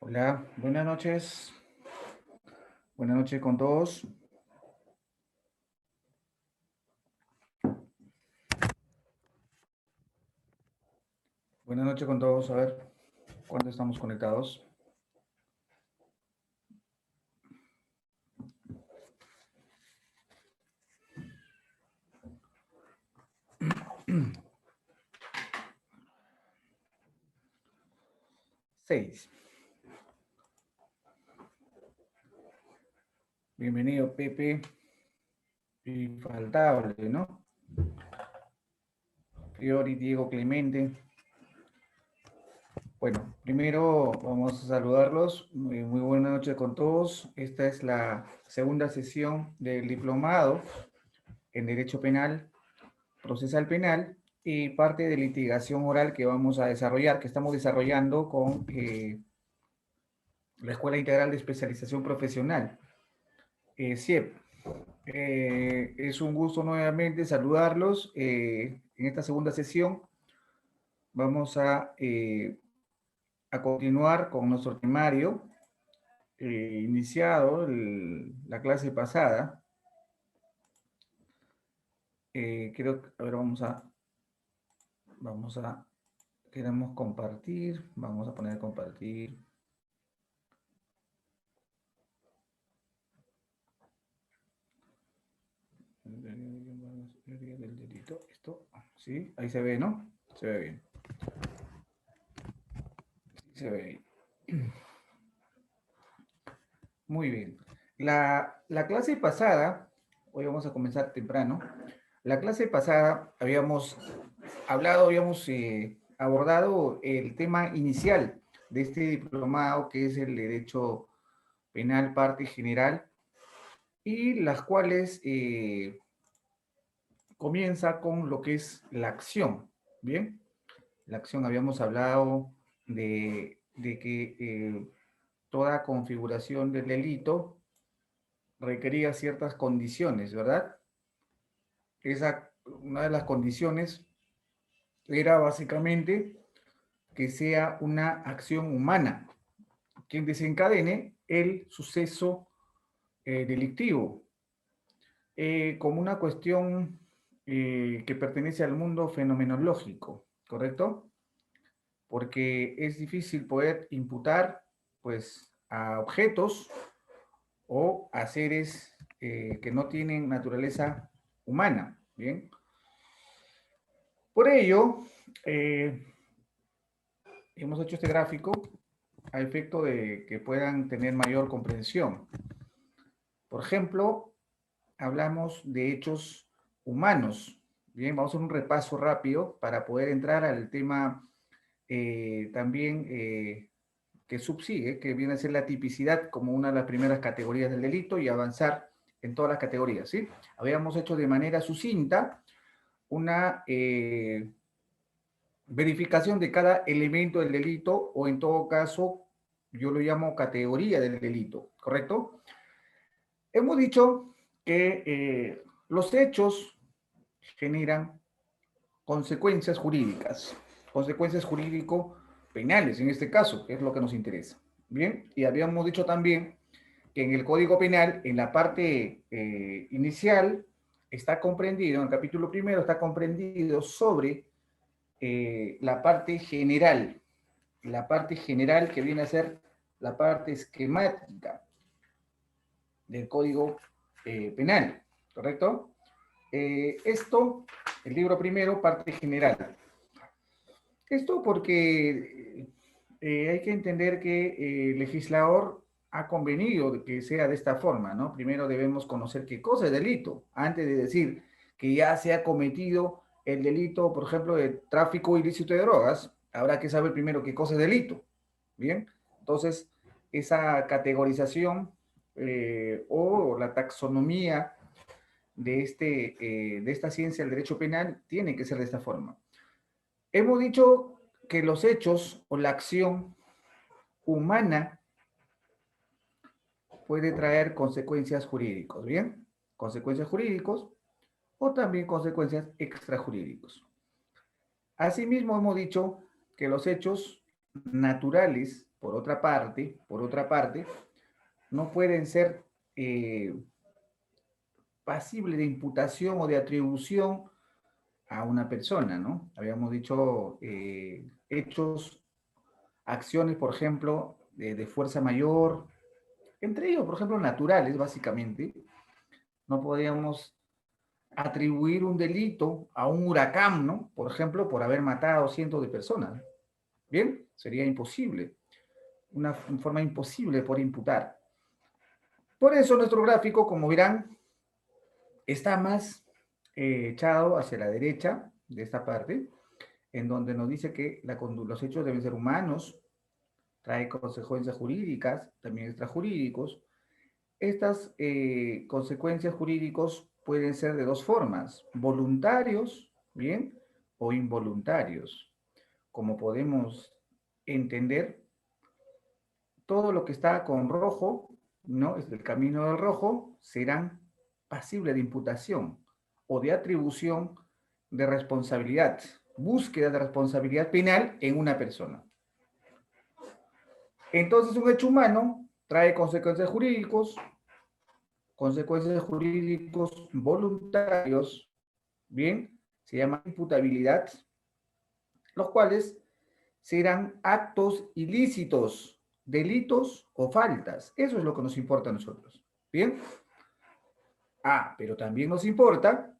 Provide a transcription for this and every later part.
Hola, buenas noches. Buenas noches con todos. Buenas noches con todos. A ver, ¿cuántos estamos conectados? Seis. Bienvenido, Pepe. Infaltable, ¿no? Priori, Diego Clemente. Bueno, primero vamos a saludarlos. Muy buenas noches con todos. Esta es la segunda sesión del diplomado en Derecho Penal, Procesal Penal y parte de litigación oral que vamos a desarrollar, que estamos desarrollando con la Escuela Integral de Especialización Profesional, CIEP. Es un gusto nuevamente saludarlos. En esta segunda sesión vamos a continuar con nuestro temario iniciado la clase pasada. Creo que, a ver, queremos compartir, vamos a poner compartir. Del delito, esto, sí, ahí se ve, ¿no? Se ve bien. Se ve bien. Muy bien. La clase pasada, hoy vamos a comenzar temprano, la clase pasada habíamos hablado, habíamos abordado el tema inicial de este diplomado, que es el derecho penal parte general, y las cuales comienza con lo que es la acción, ¿bien? La acción, habíamos hablado de que toda configuración del delito requería ciertas condiciones, ¿verdad? Una de las condiciones era básicamente que sea una acción humana quien desencadene el suceso delictivo, como una cuestión que pertenece al mundo fenomenológico, ¿correcto? Porque es difícil poder imputar, pues, a objetos o a seres que no tienen naturaleza humana, ¿bien? Por ello, hemos hecho este gráfico a efecto de que puedan tener mayor comprensión. Por ejemplo, hablamos de hechos humanos. Bien, vamos a hacer un repaso rápido para poder entrar al tema también que subsigue, que viene a ser la tipicidad como una de las primeras categorías del delito y avanzar en todas las categorías, ¿sí? Habíamos hecho de manera sucinta una verificación de cada elemento del delito, o en todo caso, yo lo llamo categoría del delito, ¿correcto? Hemos dicho que los hechos generan consecuencias jurídico-penales en este caso, que es lo que nos interesa. Bien, y habíamos dicho también que en el Código Penal, en la parte inicial, está comprendido, en el capítulo primero, está comprendido sobre la parte general que viene a ser la parte esquemática del Código Penal, ¿correcto? Esto, el libro primero, parte general. Esto porque hay que entender que el legislador ha convenido de que sea de esta forma, ¿no? Primero debemos conocer qué cosa es delito, antes de decir que ya se ha cometido el delito, por ejemplo, de tráfico ilícito de drogas, habrá que saber primero qué cosa es delito, ¿bien? Entonces, esa categorización o la taxonomía de esta ciencia del derecho penal tiene que ser de esta forma. Hemos dicho que los hechos o la acción humana puede traer consecuencias jurídicas, ¿bien? Consecuencias jurídicos o también consecuencias extrajurídicos. Asimismo, hemos dicho que los hechos naturales por otra parte, no pueden ser pasibles de imputación o de atribución a una persona, ¿no? Habíamos dicho hechos, acciones, por ejemplo, de fuerza mayor, entre ellos, por ejemplo, naturales, básicamente. No podríamos atribuir un delito a un huracán, ¿no? Por ejemplo, por haber matado cientos de personas. Bien, sería imposible, una forma imposible por imputar. Por eso nuestro gráfico, como verán, está más echado hacia la derecha de esta parte, en donde nos dice que los hechos deben ser humanos, trae consecuencias jurídicas, también extrajurídicos. Estas consecuencias jurídicos pueden ser de dos formas, voluntarios, ¿bien? O involuntarios. Como podemos entender, todo lo que está con rojo, ¿no? Es el camino del rojo, serán pasibles de imputación o de atribución de responsabilidad, búsqueda de responsabilidad penal en una persona. Entonces, un hecho humano trae consecuencias jurídicos voluntarios, bien, se llama imputabilidad, los cuales serán actos ilícitos, delitos o faltas. Eso es lo que nos importa a nosotros. Bien. Pero también nos importa,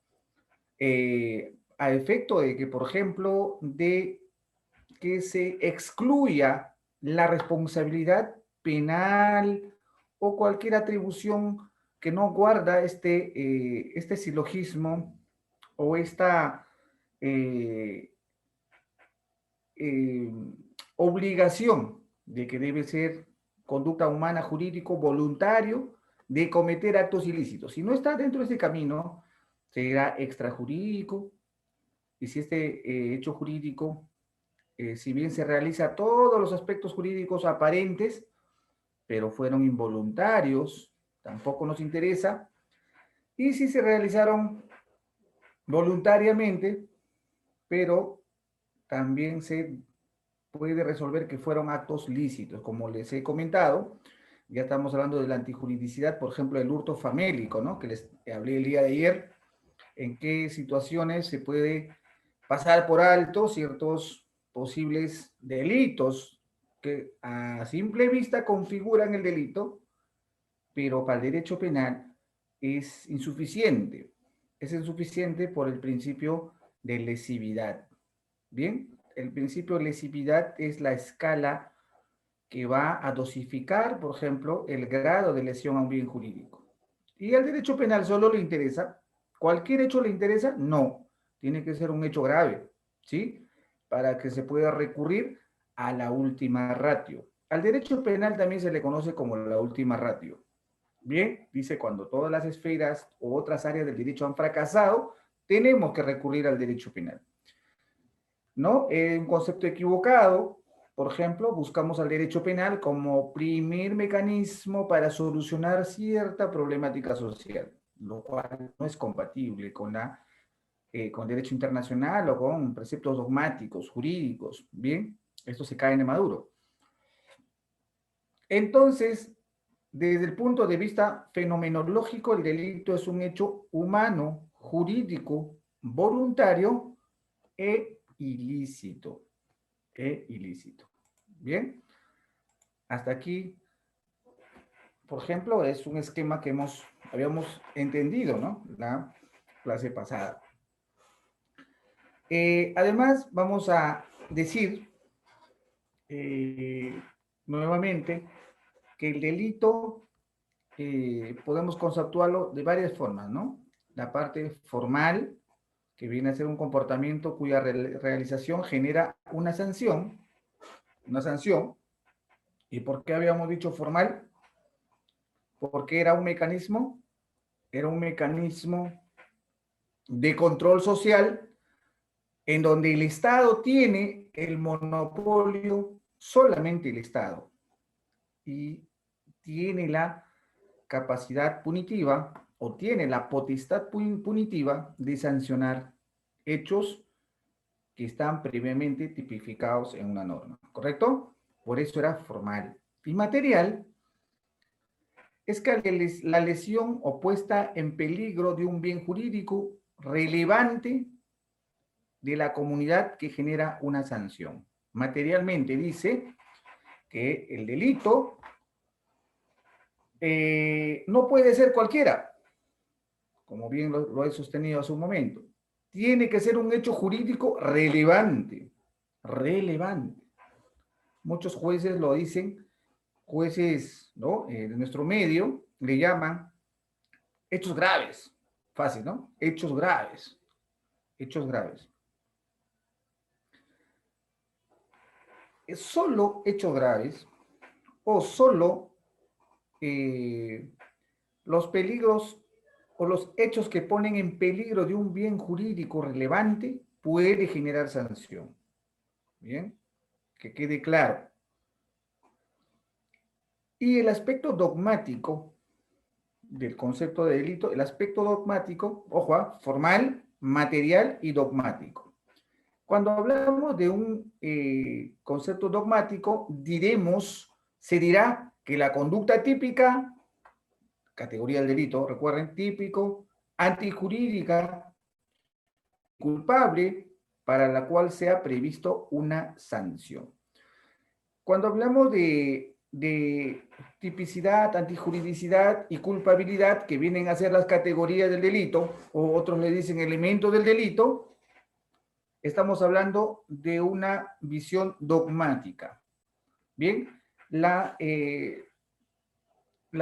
a efecto de que, por ejemplo, de que se excluya la responsabilidad penal o cualquier atribución que no guarda este silogismo o esta eh, eh, obligación de que debe ser conducta humana jurídico voluntario de cometer actos ilícitos. Si no está dentro de ese camino, será extrajurídico, y si este hecho jurídico, si bien se realiza todos los aspectos jurídicos aparentes, pero fueron involuntarios, tampoco nos interesa, y si se realizaron voluntariamente, pero también se puede resolver que fueron actos lícitos, como les he comentado. Ya estamos hablando de la antijuridicidad, por ejemplo, el hurto famélico, ¿no? Que les hablé el día de ayer, en qué situaciones se puede pasar por alto ciertos posibles delitos que a simple vista configuran el delito, pero para el derecho penal es insuficiente. Es insuficiente por el principio de lesividad. Bien, el principio de lesividad es la escala que va a dosificar, por ejemplo, el grado de lesión a un bien jurídico. ¿Y al derecho penal solo le interesa? ¿Cualquier hecho le interesa? No. Tiene que ser un hecho grave, ¿sí? Para que se pueda recurrir a la última ratio. Al derecho penal también se le conoce como la última ratio. Bien, dice cuando todas las esferas u otras áreas del derecho han fracasado, tenemos que recurrir al derecho penal. ¿No? Un concepto equivocado, por ejemplo, buscamos al derecho penal como primer mecanismo para solucionar cierta problemática social, lo cual no es compatible con derecho internacional o con preceptos dogmáticos, jurídicos. Bien, esto se cae en Maduro. Entonces, desde el punto de vista fenomenológico, el delito es un hecho humano, jurídico, voluntario e ilícito. Ilícito. Bien, hasta aquí, por ejemplo, es un esquema que habíamos entendido, ¿no? La clase pasada. Además, vamos a decir nuevamente que el delito podemos conceptuarlo de varias formas, ¿no? La parte formal, que viene a ser un comportamiento cuya realización genera una sanción. ¿Y por qué habíamos dicho formal? Porque era un mecanismo de control social en donde el Estado tiene el monopolio, solamente el Estado, y tiene la capacidad punitiva o tiene la potestad punitiva de sancionar hechos que están previamente tipificados en una norma, ¿correcto? por eso era formal. Y material es que la lesión o puesta en peligro de un bien jurídico relevante de la comunidad que genera una sanción. Materialmente dice que el delito no puede ser cualquiera, como bien lo he sostenido hace un momento. Tiene que ser un hecho jurídico relevante, relevante. Muchos jueces lo dicen, jueces, ¿no? De nuestro medio le llaman hechos graves. Fácil, ¿no? Hechos graves. Hechos graves. Es solo hechos graves o solo los peligros o los hechos que ponen en peligro de un bien jurídico relevante puede generar sanción. Bien, que quede claro. Y el aspecto dogmático del concepto de delito, el aspecto dogmático, ojo, formal, material y dogmático. Cuando hablamos de un concepto dogmático, se dirá que la conducta típica, categoría del delito, recuerden, típico, antijurídica, culpable, para la cual sea previsto una sanción. Cuando hablamos de tipicidad, antijuridicidad y culpabilidad, que vienen a ser las categorías del delito, o otros le dicen elementos del delito, estamos hablando de una visión dogmática. Bien, la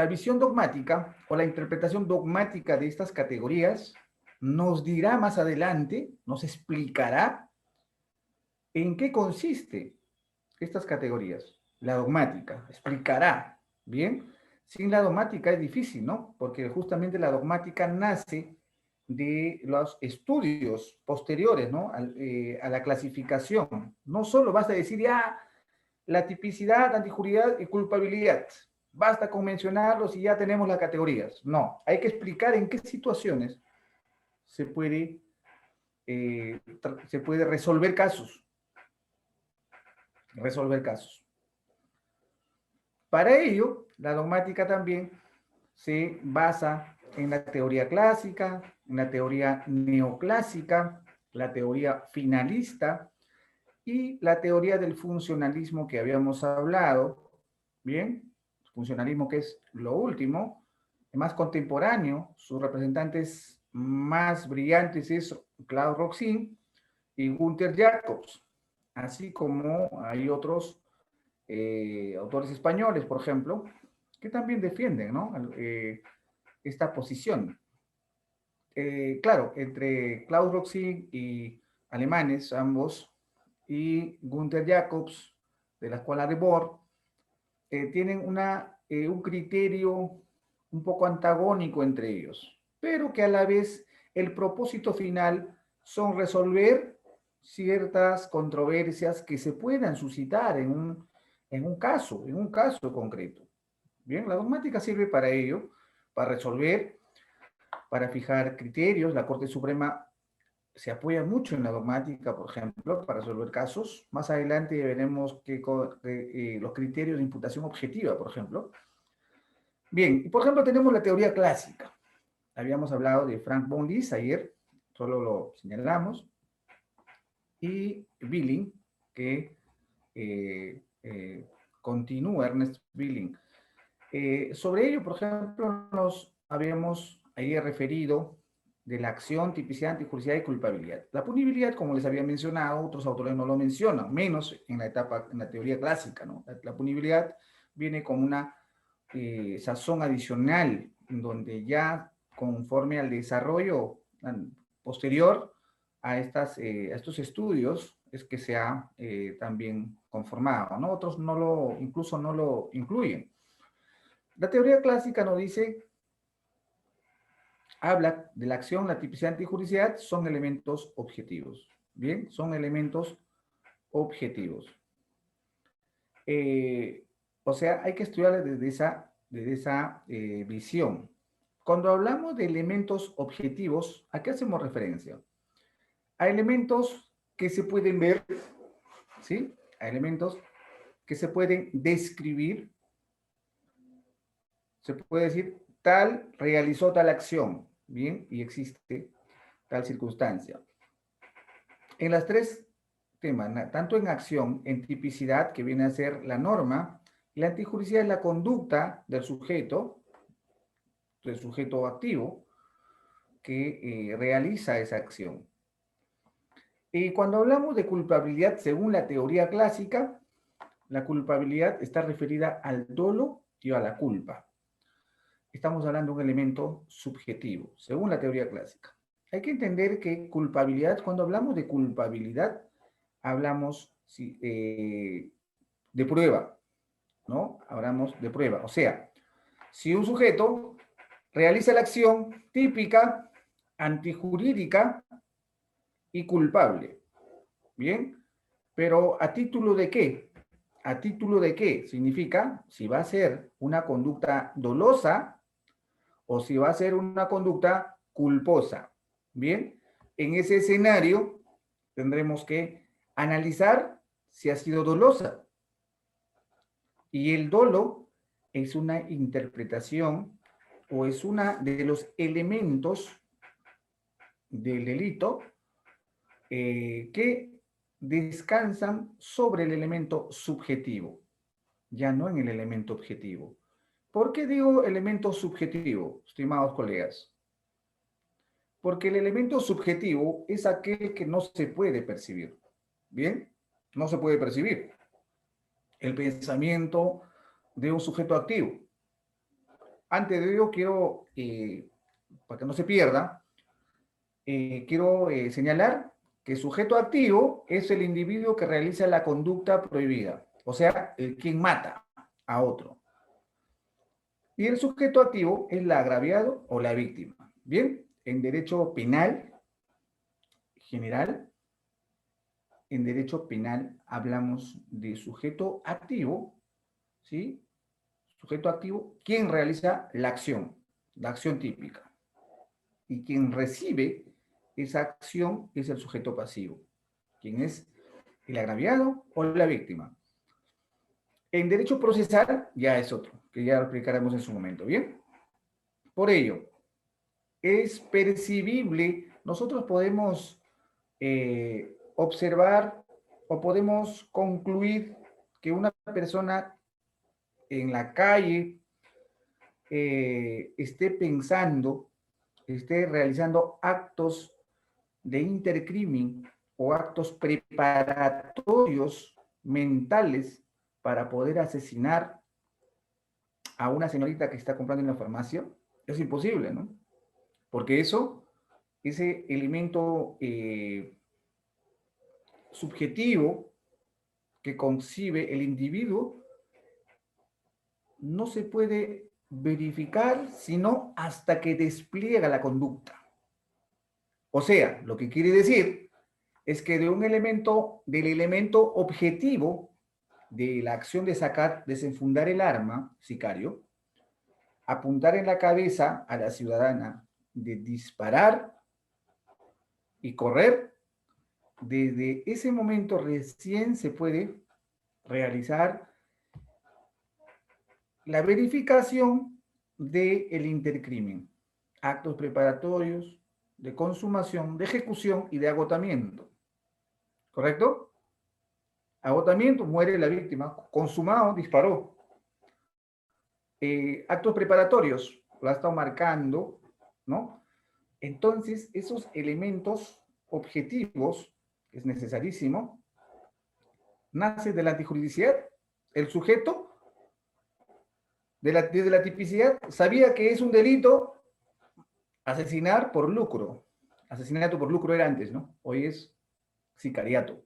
visión dogmática o la interpretación dogmática de estas categorías nos dirá más adelante, nos explicará en qué consiste estas categorías. La dogmática explicará, ¿bien? Sin la dogmática es difícil, ¿no? Porque justamente la dogmática nace de los estudios posteriores, ¿no? A la clasificación. No solo basta decir ya la tipicidad, antijuridad y culpabilidad. Basta con mencionarlos y ya tenemos las categorías. No, hay que explicar en qué situaciones se puede resolver casos. Resolver casos. Para ello, la dogmática también se basa en la teoría clásica, en la teoría neoclásica, la teoría finalista y la teoría del funcionalismo que habíamos hablado. Bien, funcionalismo que es lo último, más contemporáneo, sus representantes más brillantes es Claude Roxin y Gunther Jacobs, así como hay otros autores españoles, por ejemplo, que también defienden, ¿no? Esta posición. Claro, entre Klaus Roxin y alemanes, ambos, y Gunther Jacobs, de la Escuela de Bohr, tienen un criterio un poco antagónico entre ellos, pero que a la vez el propósito final son resolver ciertas controversias que se puedan suscitar en un caso concreto. Bien, la dogmática sirve para ello, para resolver, para fijar criterios. La Corte Suprema se apoya mucho en la dogmática, por ejemplo, para resolver casos. Más adelante veremos los criterios de imputación objetiva, por ejemplo. Bien, y por ejemplo tenemos la teoría clásica. Habíamos hablado de Frank von Liszt ayer, solo lo señalamos, y Billing, que continúa, Ernest Billing. Sobre ello, por ejemplo, nos habíamos ahí referido de la acción, tipicidad, antijuricidad y culpabilidad. La punibilidad, como les había mencionado, otros autores no lo mencionan, menos en la teoría clásica, ¿no? La punibilidad viene como una sazón adicional, en donde ya conforme al desarrollo posterior a estos estudios, es que se ha también conformado, ¿no? Otros incluso no lo incluyen. La teoría clásica nos dice, habla de la acción, la tipicidad, antijuricidad, son elementos objetivos. Bien, son elementos objetivos. O sea, hay que estudiarla desde esa visión. Cuando hablamos de elementos objetivos, ¿a qué hacemos referencia? A elementos que se pueden ver, ¿sí? A elementos que se pueden describir. Se puede decir, tal realizó tal acción, ¿bien? Y existe tal circunstancia. En las tres temas, tanto en acción, en tipicidad, que viene a ser la norma, y la antijuricidad es la conducta del sujeto activo, que realiza esa acción. Y cuando hablamos de culpabilidad, según la teoría clásica, la culpabilidad está referida al dolo y a la culpa. Estamos hablando de un elemento subjetivo, según la teoría clásica. Hay que entender que culpabilidad, cuando hablamos de culpabilidad, hablamos de prueba, ¿no? Hablamos de prueba. O sea, si un sujeto realiza la acción típica, antijurídica y culpable, ¿bien? Pero ¿a título de qué? ¿A título de qué? Significa si va a ser una conducta dolosa o si va a ser una conducta culposa. Bien, en ese escenario tendremos que analizar si ha sido dolosa. Y el dolo es una interpretación o es uno de los elementos del delito que descansan sobre el elemento subjetivo, ya no en el elemento objetivo. ¿Por qué digo elemento subjetivo, estimados colegas? Porque el elemento subjetivo es aquel que no se puede percibir. ¿Bien? No se puede percibir. El pensamiento de un sujeto activo. Antes de ello, quiero, para que no se pierda, quiero señalar que el sujeto activo es el individuo que realiza la conducta prohibida, o sea, el quien mata a otro. Y el sujeto activo es el agraviado o la víctima. Bien, en derecho penal general, en derecho penal hablamos de sujeto activo, ¿sí? Sujeto activo, quien realiza la acción típica. Y quien recibe esa acción es el sujeto pasivo, quien es el agraviado o la víctima. En derecho procesal ya es otro, que ya lo explicaremos en su momento, ¿bien? Por ello, es percibible, nosotros podemos observar o podemos concluir que una persona en la calle esté pensando, esté realizando actos de intercrimen o actos preparatorios mentales para poder asesinar a una señorita que está comprando en la farmacia, es imposible, ¿no? Porque ese elemento subjetivo que concibe el individuo no se puede verificar sino hasta que despliega la conducta. O sea, lo que quiere decir es que del elemento objetivo de la acción de sacar, desenfundar el arma, sicario, apuntar en la cabeza a la ciudadana, de disparar y correr, desde ese momento recién se puede realizar la verificación del intercrimen, actos preparatorios, de consumación, de ejecución y de agotamiento. ¿Correcto? Agotamiento, muere la víctima. Consumado, disparó. Actos preparatorios, lo ha estado marcando, ¿no? Entonces, esos elementos objetivos, que es necesarísimo, nace de la antijuridicidad. El sujeto, desde la tipicidad, sabía que es un delito asesinar por lucro. Asesinato por lucro era antes, ¿no? Hoy es sicariato.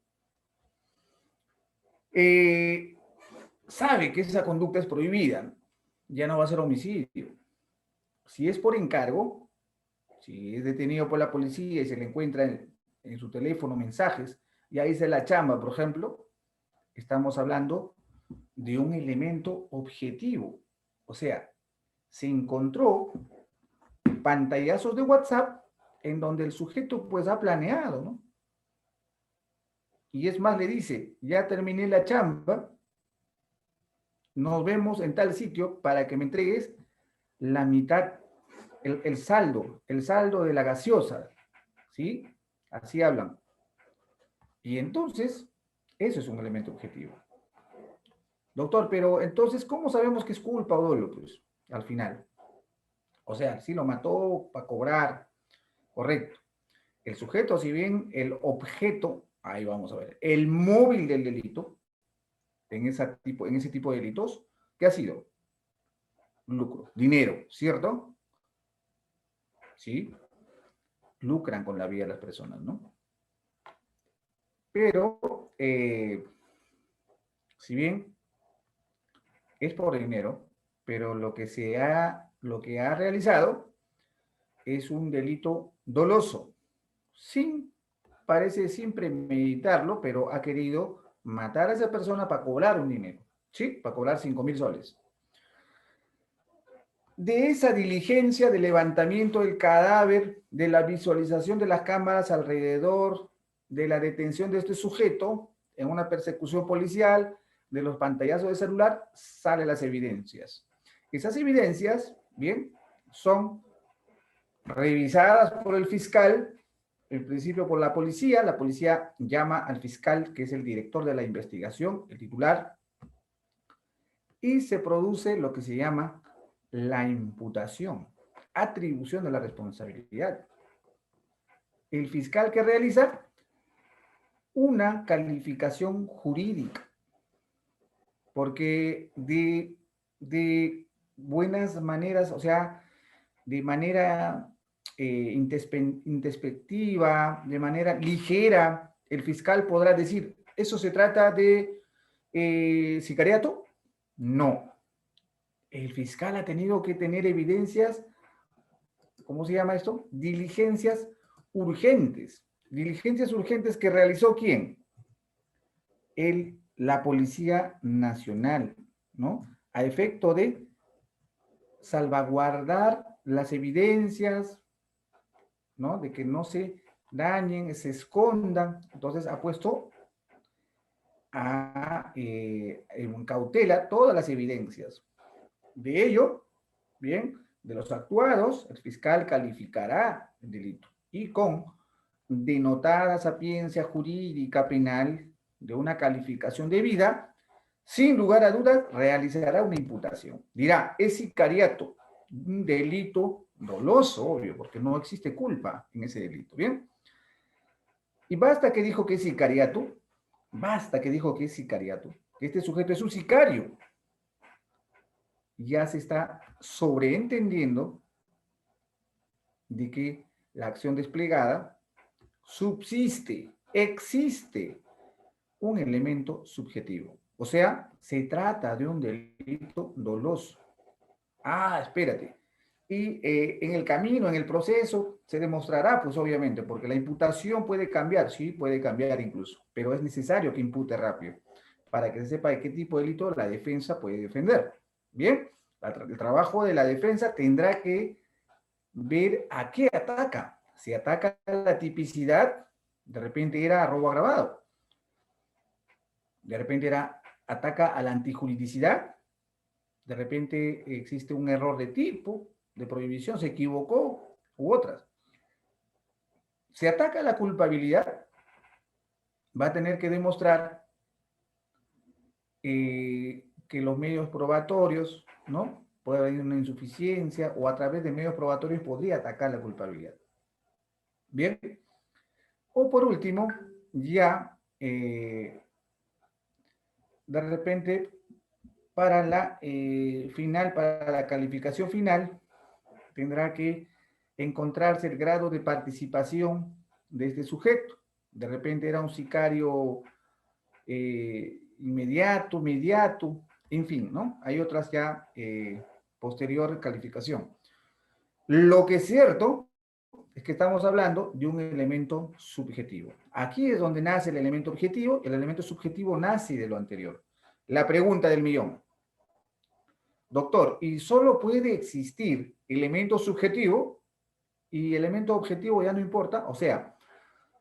Sabe que esa conducta es prohibida, ya no va a ser homicidio. Si es por encargo, si es detenido por la policía y se le encuentra en su teléfono mensajes, y ahí se la chamba, por ejemplo, estamos hablando de un elemento objetivo. O sea, se encontró pantallazos de WhatsApp en donde el sujeto pues ha planeado, ¿no? Y es más, le dice, ya terminé la chamba, nos vemos en tal sitio para que me entregues la mitad, el saldo de la gaseosa, ¿sí? Así hablan. Y entonces, eso es un elemento objetivo. Doctor, pero entonces, ¿cómo sabemos que es culpa o dolo? Pues, al final. O sea, si lo mató para cobrar, correcto. El sujeto, si bien el objeto, ahí vamos a ver, el móvil del delito, en ese tipo de delitos, ¿qué ha sido? Lucro, dinero, ¿cierto? Sí, lucran con la vida de las personas, ¿no? Pero, si bien es por dinero, pero lo que ha realizado es un delito doloso, sin, parece sin premeditarlo, pero ha querido matar a esa persona para cobrar un dinero, ¿sí? Para cobrar 5.000 soles. De esa diligencia de levantamiento del cadáver, de la visualización de las cámaras alrededor, de la detención de este sujeto en una persecución policial, de los pantallazos de celular, salen las evidencias. Esas evidencias, bien, son revisadas por el fiscal, en principio por la policía llama al fiscal, que es el director de la investigación, el titular, y se produce lo que se llama la imputación, atribución de la responsabilidad. El fiscal que realiza una calificación jurídica, porque de buenas maneras, o sea, de manera introspectiva, de manera ligera, el fiscal podrá decir, ¿eso se trata de sicariato? No. El fiscal ha tenido que tener evidencias, ¿cómo se llama esto? Diligencias urgentes. Diligencias urgentes que realizó ¿quién? La Policía Nacional, ¿no? A efecto de salvaguardar las evidencias, ¿no? De que no se dañen, se escondan. Entonces ha puesto en cautela todas las evidencias. De ello, bien, de los actuados, el fiscal calificará el delito y con denotada sapiencia jurídica penal de una calificación debida, sin lugar a dudas, realizará una imputación. Dirá, es sicariato, un delito doloso, obvio, porque no existe culpa en ese delito, ¿bien? Y basta que dijo que es sicariato, basta que dijo que es sicariato, que este sujeto es un sicario, ya se está sobreentendiendo de que la acción desplegada subsiste, existe un elemento subjetivo. O sea, se trata de un delito doloso. Ah, espérate. Y en el camino, en el proceso, se demostrará, pues obviamente, porque la imputación puede cambiar, sí, puede cambiar incluso, pero es necesario que impute rápido para que se sepa de qué tipo de delito la defensa puede defender. Bien, el trabajo de la defensa tendrá que ver a qué ataca. Si ataca la tipicidad, de repente era robo agravado. De repente ataca a la antijuridicidad. De repente existe un error de tipo, de prohibición, se equivocó, u otras. Si ataca la culpabilidad, va a tener que demostrar que los medios probatorios, ¿no? Puede haber una insuficiencia o a través de medios probatorios podría atacar la culpabilidad. Bien. O por último, ya de repente para la final, para la calificación final, tendrá que encontrarse el grado de participación de este sujeto. De repente era un sicario inmediato, mediato, en fin, ¿no? Hay otras ya posterior calificación. Lo que es cierto es que estamos hablando de un elemento subjetivo. Aquí es donde nace el elemento objetivo, el elemento subjetivo nace de lo anterior. La pregunta del millón. Doctor, ¿y solo puede existir elemento subjetivo y elemento objetivo ya no importa? O sea,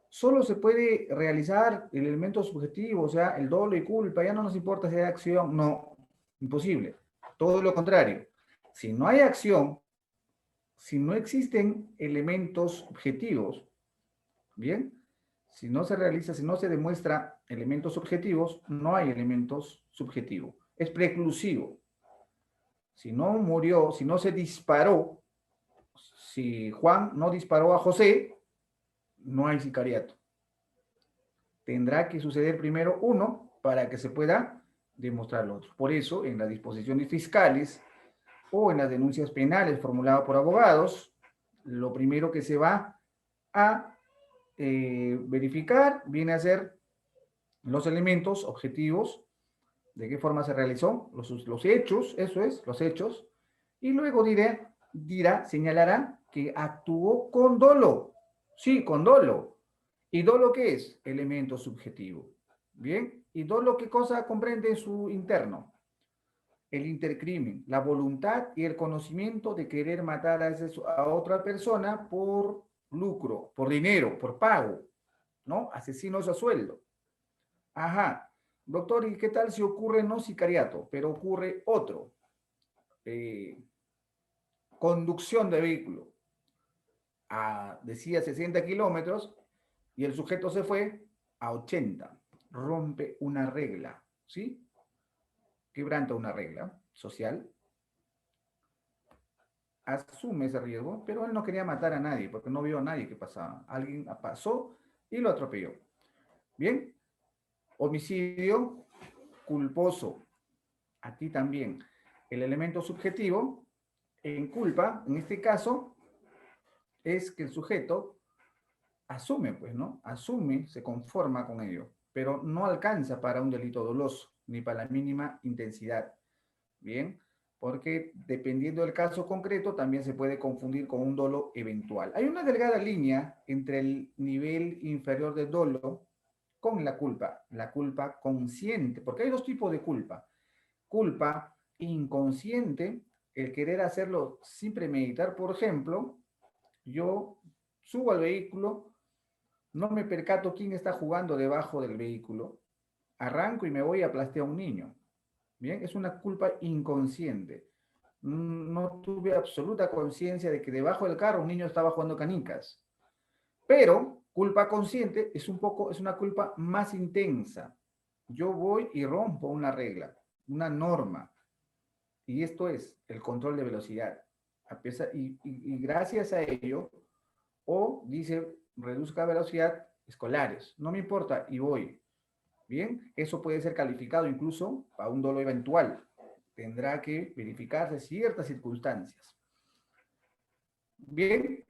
solo se puede realizar el elemento subjetivo, o sea, el dolo y culpa, ya no nos importa si hay acción, no. Imposible. Todo lo contrario. Si no hay acción, si no existen elementos objetivos, ¿bien? Si no se realiza, si no se demuestra elementos objetivos, no hay elementos subjetivos. Es preclusivo. Si no murió, si no se disparó, si Juan no disparó a José, no hay sicariato. Tendrá que suceder primero uno para que se pueda demostrar lo otro. Por eso, en las disposiciones fiscales o en las denuncias penales formuladas por abogados, lo primero que se va a verificar viene a ser los elementos objetivos, de qué forma se realizó, los hechos, eso es, los hechos, y luego señalará que actuó con dolo. Sí, con dolo. ¿Y dolo qué es? Elemento subjetivo. Bien, ¿y dolo qué cosa comprende en su interno? El intercrimen, la voluntad y el conocimiento de querer matar a otra persona por lucro, por dinero, por pago, ¿no? Asesinos a sueldo. Ajá, doctor, ¿y qué tal si ocurre no sicariato, pero ocurre otro? Eh, Conducción de vehículo. Decía 60 kilómetros y el sujeto se fue a 80. Rompe una regla, ¿sí? Quebranta una regla social. Asume ese riesgo, pero él no quería matar a nadie porque no vio a nadie que pasaba. Alguien pasó y lo atropelló. Bien, homicidio culposo. A ti también. El elemento subjetivo en culpa, en este caso, es que el sujeto asume, pues, ¿no? Asume, se conforma con ello, pero no alcanza para un delito doloso, ni para la mínima intensidad. Bien, porque dependiendo del caso concreto, también se puede confundir con un dolo eventual. Hay una delgada línea entre el nivel inferior de dolo con la culpa consciente, porque hay dos tipos de culpa. Culpa inconsciente, el querer hacerlo sin premeditar, por ejemplo, yo subo al vehículo, no me percato quién está jugando debajo del vehículo, arranco y me voy a aplastar a un niño. Bien, es una culpa inconsciente. No tuve absoluta conciencia de que debajo del carro un niño estaba jugando canicas. Pero culpa consciente es una culpa más intensa. Yo voy y rompo una regla, una norma. Y esto es el control de velocidad. Y gracias a ello, o dice, reduzca velocidad escolares. No me importa y voy. Bien, eso puede ser calificado incluso a un dolo eventual. Tendrá que verificarse ciertas circunstancias. Bien,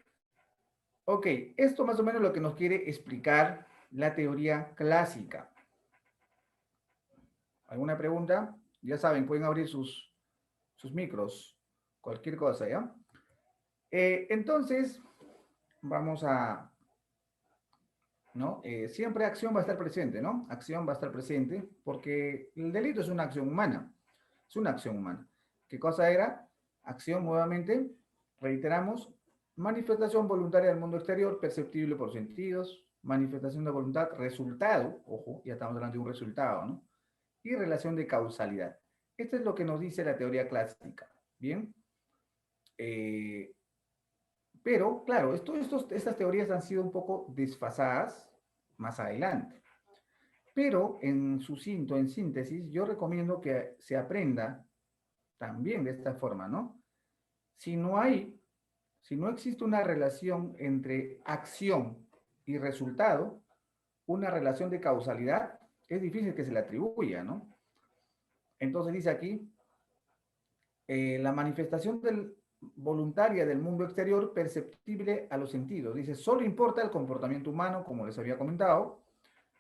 ok, esto más o menos lo que nos quiere explicar la teoría clásica. ¿Alguna pregunta? Ya saben, pueden abrir sus micros, cualquier cosa, ¿ya? Entonces, vamos a, ¿no? Siempre acción va a estar presente, ¿no? Acción va a estar presente porque el delito es una acción humana. Es una acción humana. ¿Qué cosa era? Acción, nuevamente, reiteramos, manifestación voluntaria del mundo exterior, perceptible por sentidos, manifestación de voluntad, resultado, ojo, ya estamos hablando de un resultado, ¿no? Y relación de causalidad. Esto es lo que nos dice la teoría clásica, ¿bien? Pero, claro, estas teorías han sido un poco desfasadas más adelante. Pero en síntesis, yo recomiendo que se aprenda también de esta forma, ¿no? Si no hay, si no existe una relación entre acción y resultado, una relación de causalidad, es difícil que se le atribuya, ¿no? Entonces dice aquí, la manifestación voluntaria del mundo exterior perceptible a los sentidos. Dice, solo importa el comportamiento humano, como les había comentado,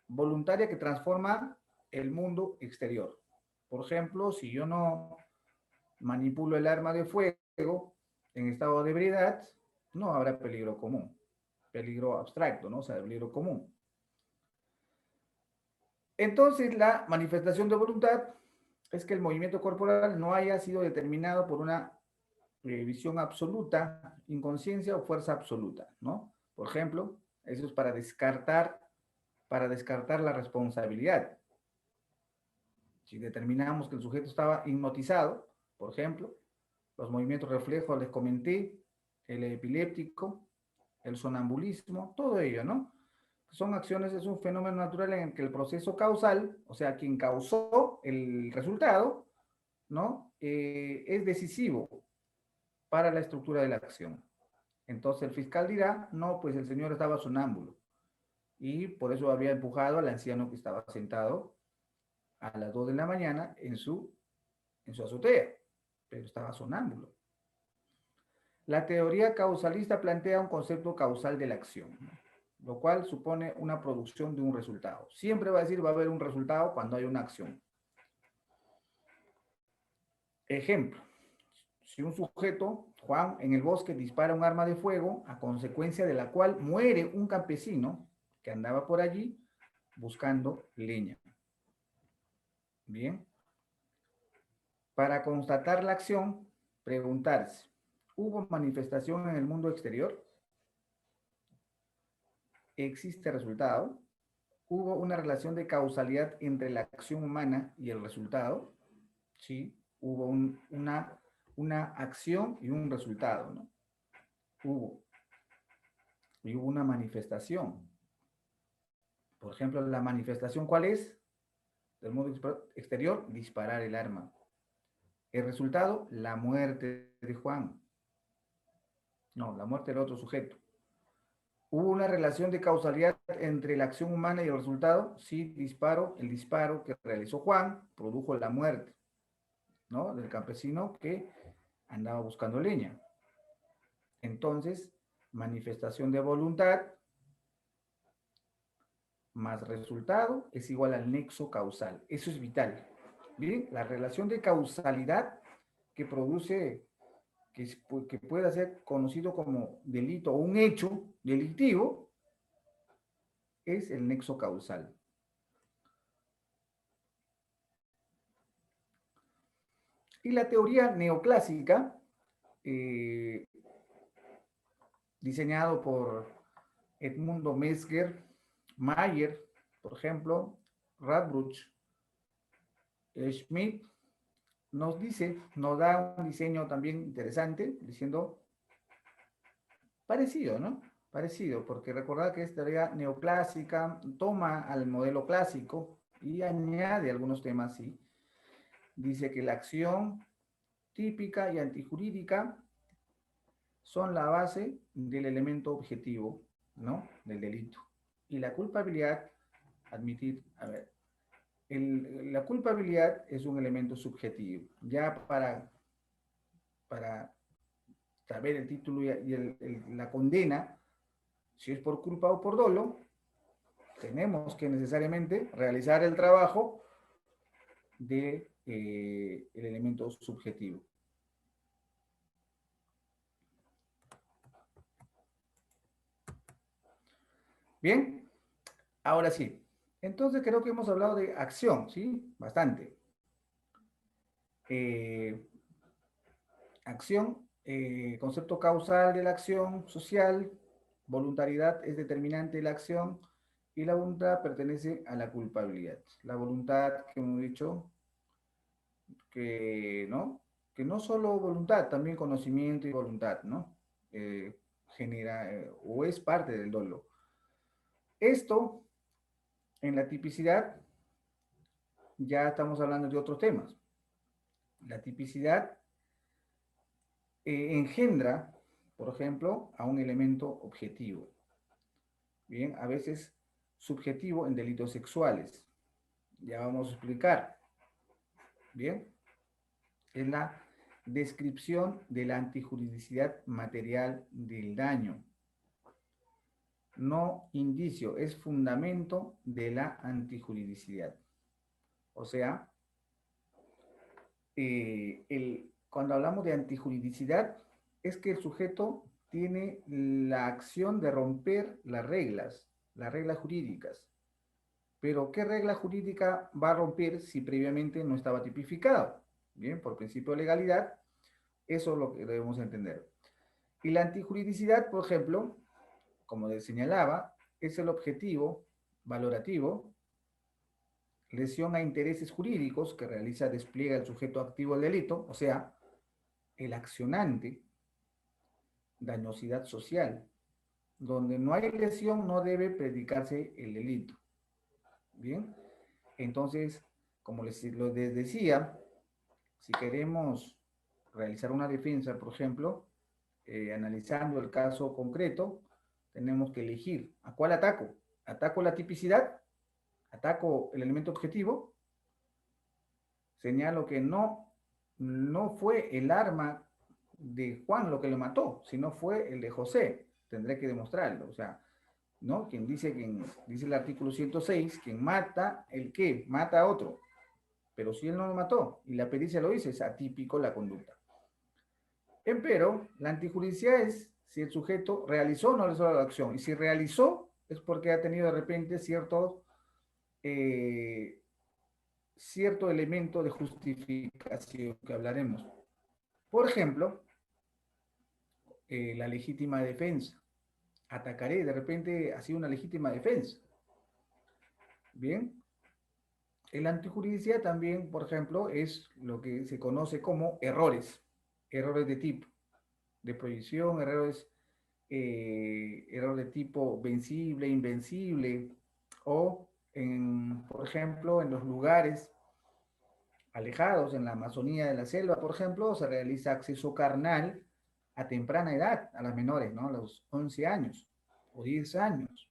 voluntaria que transforma el mundo exterior. Por ejemplo, si yo no manipulo el arma de fuego en estado de ebriedad, no habrá peligro común, peligro abstracto, ¿no? O sea, peligro común. Entonces, la manifestación de voluntad es que el movimiento corporal no haya sido determinado por una visión absoluta, inconsciencia o fuerza absoluta, ¿no? Por ejemplo, eso es para descartar la responsabilidad. Si determinamos que el sujeto estaba hipnotizado, por ejemplo, los movimientos reflejos les comenté, el epiléptico, el sonambulismo, todo ello, ¿no? Son acciones, es un fenómeno natural en el que el proceso causal, o sea, quien causó el resultado, ¿no? Es decisivo para la estructura de la acción. Entonces el fiscal dirá, no, pues el señor estaba sonámbulo y por eso había empujado al anciano que estaba sentado a las 2 de la mañana en su azotea, pero estaba sonámbulo. La teoría causalista plantea un concepto causal de la acción, ¿no? Lo cual supone una producción de un resultado. Siempre va a decir va a haber un resultado cuando hay una acción. Ejemplo, si un sujeto, Juan, en el bosque dispara un arma de fuego, a consecuencia de la cual muere un campesino que andaba por allí buscando leña. Bien. Para constatar la acción, preguntarse, ¿hubo manifestación en el mundo exterior? ¿Existe resultado? ¿Hubo una relación de causalidad entre la acción humana y el resultado? Sí, hubo una acción y un resultado, ¿no? Hubo. Y hubo una manifestación. Por ejemplo, la manifestación, ¿cuál es? Del mundo exterior, disparar el arma. El resultado, la muerte de Juan. No, la muerte del otro sujeto. ¿Hubo una relación de causalidad entre la acción humana y el resultado? Sí, el disparo que realizó Juan produjo la muerte, ¿no? Del campesino que andaba buscando leña. Entonces, manifestación de voluntad más resultado es igual al nexo causal. Eso es vital. Bien, la relación de causalidad que produce, que pueda ser conocido como delito o un hecho delictivo, es el nexo causal. Y la teoría neoclásica, diseñado por Edmundo Mesger, Mayer, por ejemplo, Radbruch, Schmidt, nos da un diseño también interesante, diciendo parecido, ¿no? Parecido, porque recordad que esta teoría neoclásica toma al modelo clásico y añade algunos temas, sí. Dice que la acción típica y antijurídica son la base del elemento objetivo, ¿no? Del delito. Y la culpabilidad, la culpabilidad es un elemento subjetivo. Ya para saber el título y la condena, si es por culpa o por dolo, tenemos que necesariamente realizar el trabajo de el elemento subjetivo. Bien, ahora sí. Entonces creo que hemos hablado de acción, ¿sí? Bastante. Acción, concepto causal de la acción social, voluntariedad es determinante de la acción y la voluntad pertenece a la culpabilidad. La voluntad que hemos dicho que no solo voluntad, también conocimiento y voluntad, ¿no? Genera o es parte del dolo. Esto, en la tipicidad, ya estamos hablando de otros temas. La tipicidad engendra, por ejemplo, a un elemento objetivo. Bien, a veces subjetivo en delitos sexuales. Ya vamos a explicar. Bien, es la descripción de la antijuridicidad material del daño. No indicio, es fundamento de la antijuridicidad. O sea, cuando hablamos de antijuridicidad, es que el sujeto tiene la acción de romper las reglas jurídicas. Pero, ¿qué regla jurídica va a romper si previamente no estaba tipificado? Bien, por principio de legalidad, eso es lo que debemos entender. Y la antijuridicidad, por ejemplo, como les señalaba, es el objetivo valorativo lesión a intereses jurídicos que realiza despliega el sujeto activo del delito, o sea, el accionante, dañosidad social. Donde no hay lesión no debe predicarse el delito. Bien, entonces, como les decía, si queremos realizar una defensa, por ejemplo, analizando el caso concreto, tenemos que elegir a cuál ataco. ¿Ataco la tipicidad? ¿Ataco el elemento objetivo? Señalo que no fue el arma de Juan lo que lo mató, sino fue el de José. Tendré que demostrarlo. O sea, ¿no? Quien dice el artículo 106, quien mata, ¿el qué? Mata a otro. Pero si él no lo mató y la pericia lo dice, es atípico la conducta. Empero, la antijuridicidad es si el sujeto realizó o no realizó la acción. Y si realizó, es porque ha tenido de repente cierto elemento de justificación que hablaremos. Por ejemplo, la legítima defensa. Atacaré, de repente ha sido una legítima defensa. Bien. El antijuridicidad también, por ejemplo, es lo que se conoce como errores. Errores de tipo de prohibición, error de tipo vencible, invencible, o, por ejemplo, en los lugares alejados, en la Amazonía de la selva, por ejemplo, se realiza acceso carnal a temprana edad, a las menores, ¿no? A los 11 años o 10 años.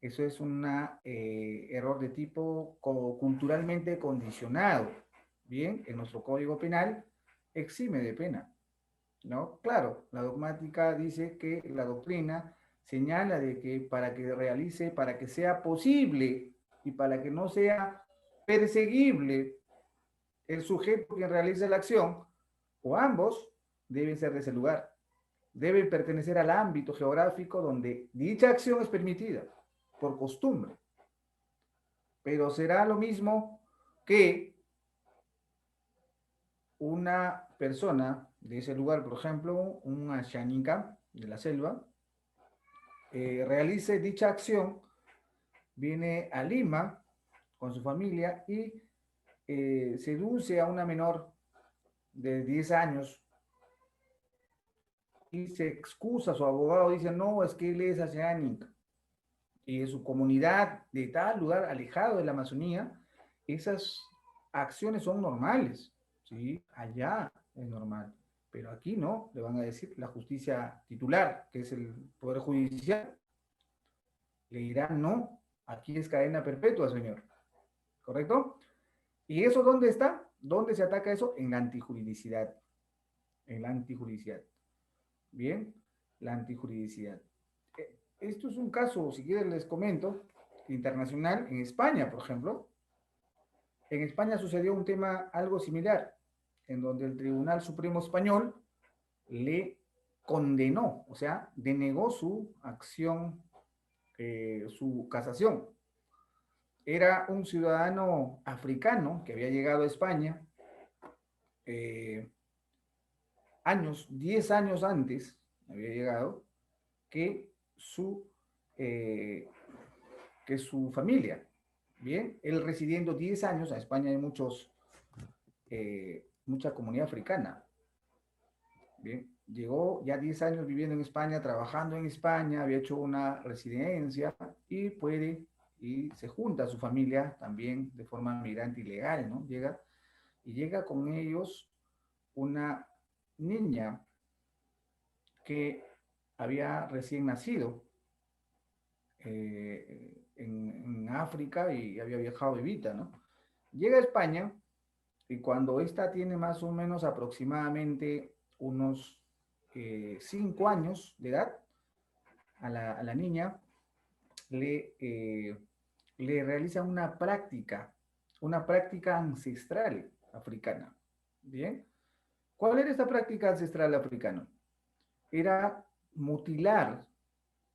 Eso es un error de tipo culturalmente condicionado. Bien, en nuestro Código Penal exime de pena, ¿no? Claro, la dogmática dice que la doctrina señala de que para que sea posible y para que no sea perseguible el sujeto que realiza la acción, o ambos, deben ser de ese lugar, deben pertenecer al ámbito geográfico donde dicha acción es permitida, por costumbre. Pero será lo mismo que una persona de ese lugar, por ejemplo, una Xanica de la selva, realice dicha acción, viene a Lima con su familia y seduce a una menor de 10 años y se excusa, su abogado dice, no, es que él es asiánica. Y en su comunidad de tal lugar alejado de la Amazonía, esas acciones son normales, ¿sí? Allá es normal, pero aquí no, le van a decir la justicia titular, que es el Poder Judicial, le dirán no, aquí es cadena perpetua, señor, ¿correcto? ¿Y eso dónde está? ¿Dónde se ataca eso? En la antijuridicidad, en la antijuridicidad. Bien, la antijuridicidad. Esto es un caso, si quieren les comento, internacional, en España, por ejemplo. En España sucedió un tema algo similar, en donde el Tribunal Supremo Español le condenó, o sea, denegó su acción, su casación. Era un ciudadano africano que había llegado a España eh, 10 años antes, había llegado, que su, eh, que su familia. Bien, él residiendo 10 años, en España hay mucha comunidad africana. Bien, llegó ya 10 años viviendo en España, trabajando en España, había hecho una residencia y se junta a su familia también de forma migrante ilegal, ¿no? Llega con ellos una niña que había recién nacido en África y había viajado vivita, ¿no? Llega a España y cuando esta tiene más o menos aproximadamente unos 5 años de edad, a la niña le realiza una práctica ancestral africana. ¿Bien? ¿Cuál era esta práctica ancestral africana? Era mutilar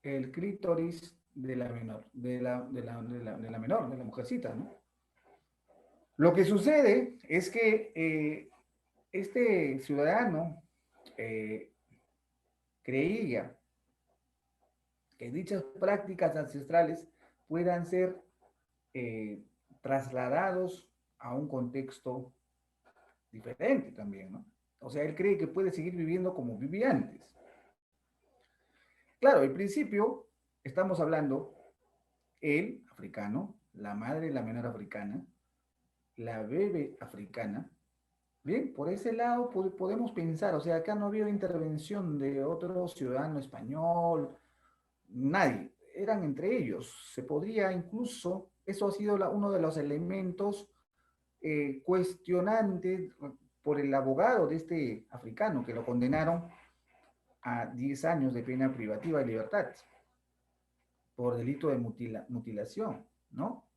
el clítoris de la menor, de la mujercita, ¿no? Lo que sucede es que este ciudadano eh, creía que dichas prácticas ancestrales puedan ser eh, trasladados a un contexto diferente también, ¿no? O sea, él cree que puede seguir viviendo como vivía antes. Claro, al principio estamos hablando, él, africano, la madre, la menor africana, la bebé africana. Bien, por ese lado podemos pensar, o sea, acá no había intervención de otro ciudadano español, nadie, eran entre ellos. Se podría incluso, eso ha sido uno de los elementos cuestionantes por el abogado de este africano que lo condenaron a 10 años de pena privativa de libertad por delito de mutilación, ¿no?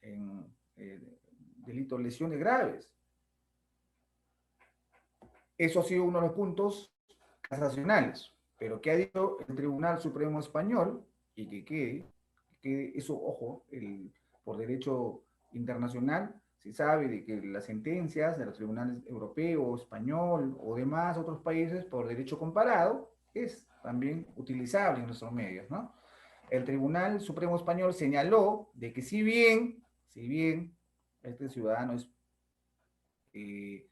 Delito de lesiones graves. Eso ha sido uno de los puntos casacionales. Pero ¿qué ha dicho el Tribunal Supremo Español? Y que eso, ojo, por derecho internacional, se sabe de que las sentencias de los tribunales europeo, español o demás otros países por derecho comparado es también utilizable en nuestros medios, ¿no? El Tribunal Supremo Español señaló de que si bien este ciudadano eh,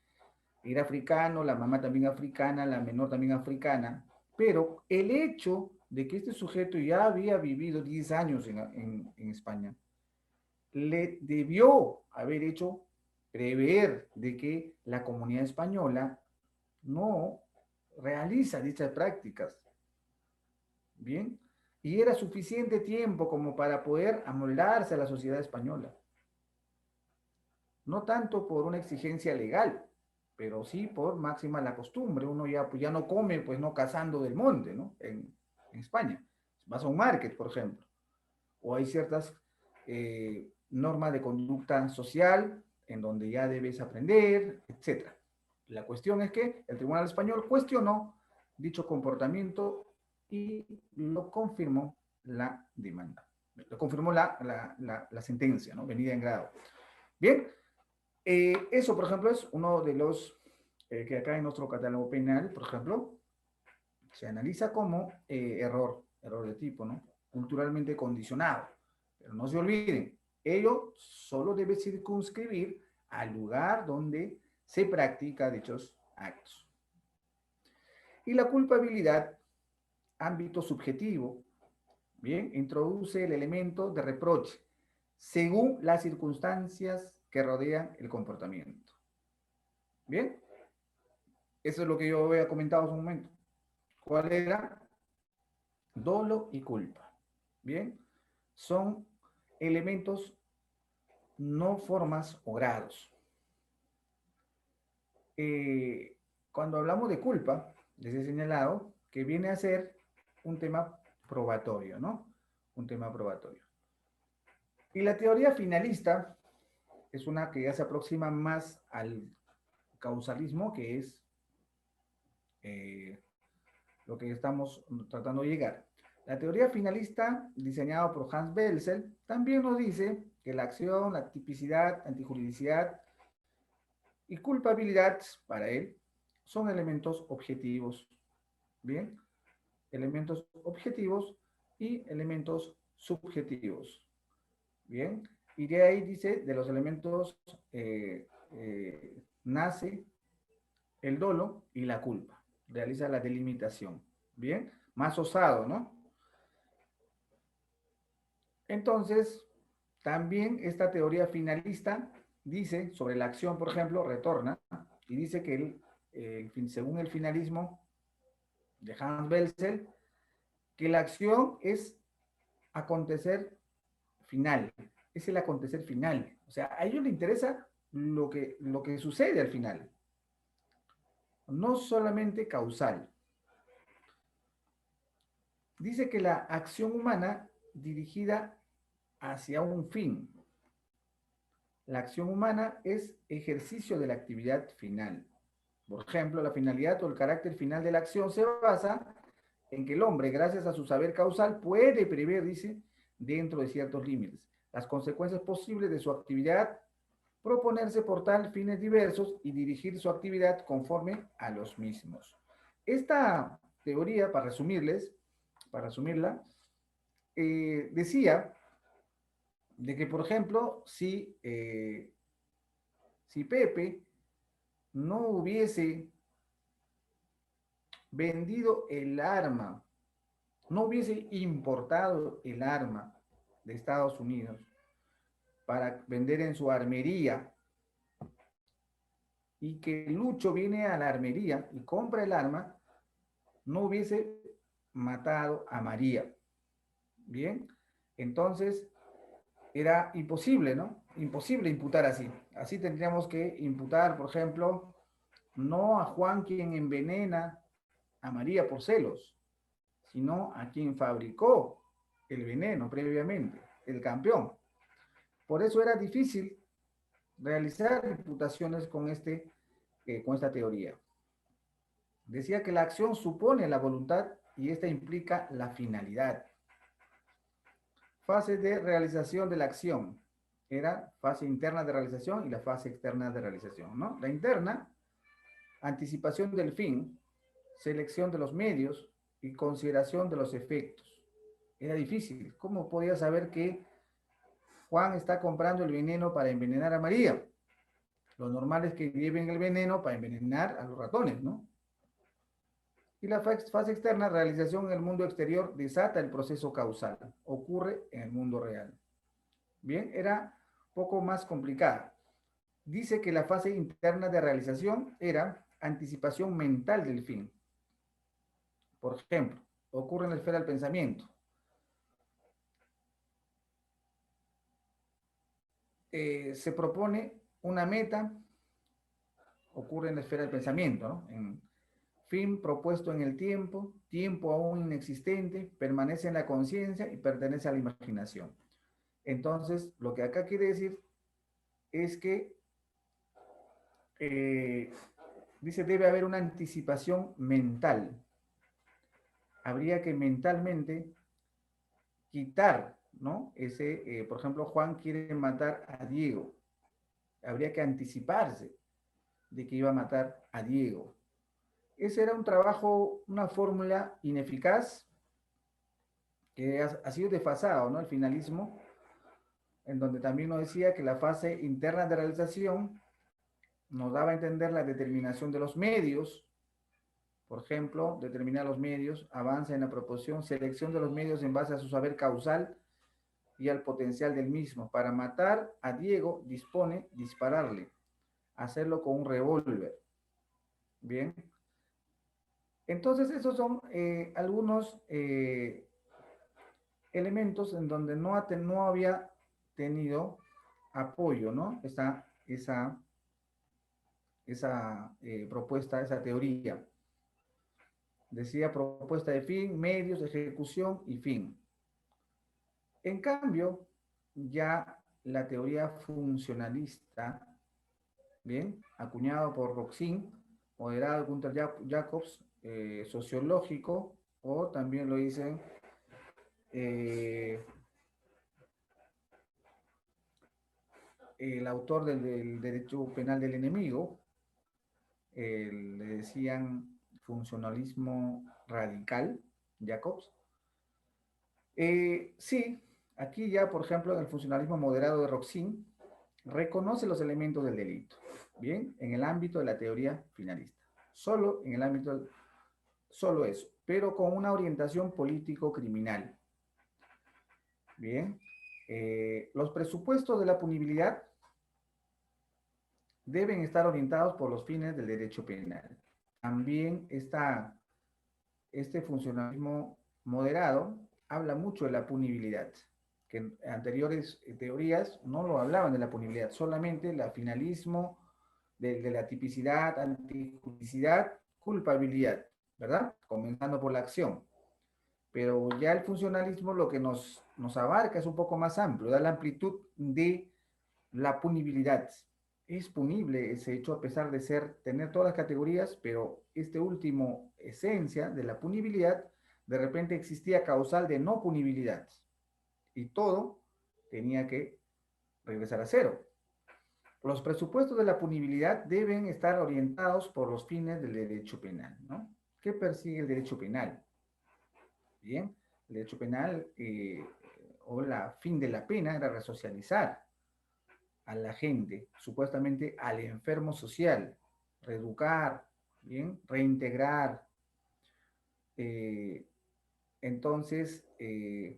era africano, la mamá también africana, la menor también africana, pero el hecho de que este sujeto ya había vivido 10 años en España, le debió haber hecho prever de que la comunidad española no realiza dichas prácticas. Bien, y era suficiente tiempo como para poder amoldarse a la sociedad española. No tanto por una exigencia legal, pero sí por máxima la costumbre. Uno ya, pues ya no come, pues no cazando del monte, ¿no? En España. Vas a un market, por ejemplo, o hay ciertas normas de conducta social en donde ya debes aprender, etcétera. La cuestión es que el Tribunal Español cuestionó dicho comportamiento y lo confirmó la demanda. Lo confirmó la sentencia, ¿no? Venida en grado. Bien, eso, por ejemplo, es uno de los que acá en nuestro catálogo penal, por ejemplo, se analiza como error de tipo, ¿no? Culturalmente condicionado. Pero no se olviden, ello solo debe circunscribir al lugar donde se practica dichos actos. Y la culpabilidad, ámbito subjetivo, bien, introduce el elemento de reproche según las circunstancias que rodean el comportamiento. Bien, eso es lo que yo había comentado hace un momento. ¿Cuál era? Dolo y culpa. Bien, son elementos, no formas o grados. Eh, Cuando hablamos de culpa, les he señalado que viene a ser un tema probatorio, ¿no? Un tema probatorio. Y la teoría finalista es una que ya se aproxima más al causalismo, que es eh, lo que estamos tratando de llegar. La teoría finalista, diseñada por Hans Belzel, también nos dice que la acción, la tipicidad, antijuridicidad y culpabilidad, para él, son elementos objetivos. Bien, elementos objetivos y elementos subjetivos. Bien, y de ahí dice, de los elementos nace el dolo y la culpa. Realiza la delimitación. Bien, más osado, ¿no? Entonces, también esta teoría finalista dice sobre la acción, por ejemplo, retorna y dice que según el finalismo de Hans Belzel, que la acción es acontecer final, es el acontecer final. O sea, a ellos les interesa lo que sucede al final, no solamente causal. Dice que la acción humana dirigida hacia un fin. La acción humana es ejercicio de la actividad final. Por ejemplo, la finalidad o el carácter final de la acción se basa en que el hombre, gracias a su saber causal, puede prever, dice, dentro de ciertos límites, las consecuencias posibles de su actividad, proponerse por tal fines diversos y dirigir su actividad conforme a los mismos. Esta teoría, para resumirla, decía de que, por ejemplo, si Pepe no hubiese vendido el arma, no hubiese importado el arma de Estados Unidos para vender en su armería, y que Lucho viene a la armería y compra el arma, no hubiese matado a María. Bien, entonces era imposible, ¿no? Imposible imputar así. Así tendríamos que imputar, por ejemplo, no a Juan quien envenena a María por celos, sino a quien fabricó el veneno previamente, el campeón. Por eso era difícil realizar imputaciones con esta teoría. Decía que la acción supone la voluntad y esta implica la finalidad. Fase de realización de la acción. Era fase interna de realización y la fase externa de realización, ¿no? La interna, anticipación del fin, selección de los medios y consideración de los efectos. Era difícil. ¿Cómo podía saber que Juan está comprando el veneno para envenenar a María? Lo normal es que lleven el veneno para envenenar a los ratones, ¿no? Y la fase externa, realización en el mundo exterior, desata el proceso causal. Ocurre en el mundo real. Bien, era un poco más complicada. Dice que la fase interna de realización era anticipación mental del fin. Por ejemplo, ocurre en la esfera del pensamiento. Se propone una meta, ocurre en la esfera del pensamiento, ¿no? En fin propuesto en el tiempo, tiempo aún inexistente, permanece en la conciencia y pertenece a la imaginación. Entonces, lo que acá quiere decir es que dice, debe haber una anticipación mental. Habría que mentalmente quitar, ¿no? Por ejemplo, Juan quiere matar a Diego. Habría que anticiparse de que iba a matar a Diego. Ese era un trabajo, una fórmula ineficaz que ha sido desfasado, ¿no? El finalismo, en donde también nos decía que la fase interna de realización nos daba a entender la determinación de los medios. Por ejemplo, determinar los medios, avanza en la proposición, selección de los medios en base a su saber causal y al potencial del mismo. Para matar a Diego, dispone dispararle, hacerlo con un revólver. Bien. Entonces, esos son algunos elementos en donde no había tenido apoyo, ¿no? Esa propuesta, esa teoría. Decía propuesta de fin, medios, ejecución y fin. En cambio, ya la teoría funcionalista, bien, acuñado por Roxin, moderado Gunther Jacobs, sociológico, o también lo dicen el autor del derecho penal del enemigo, le decían funcionalismo radical, Jacobs. Sí, aquí ya, por ejemplo, en el funcionalismo moderado de Roxin, reconoce los elementos del delito, bien, en el ámbito de la teoría finalista. Solo en el ámbito, solo eso, pero con una orientación político-criminal. Bien, los presupuestos de la punibilidad deben estar orientados por los fines del derecho penal. También este funcionalismo moderado habla mucho de la punibilidad, que en anteriores teorías no lo hablaban de la punibilidad, solamente el finalismo de la tipicidad, antijuricidad, culpabilidad, ¿verdad? Comenzando por la acción. Pero ya el funcionalismo lo que nos abarca es un poco más amplio, da la amplitud de la punibilidad. Es punible ese hecho a pesar de tener todas las categorías, pero este último esencia de la punibilidad, de repente existía causal de no punibilidad y todo tenía que regresar a cero. Los presupuestos de la punibilidad deben estar orientados por los fines del derecho penal, ¿no? ¿Qué persigue el derecho penal? Bien, el derecho penal o la fin de la pena era resocializar a la gente, supuestamente al enfermo social, reeducar, ¿bien? Reintegrar. eh, entonces,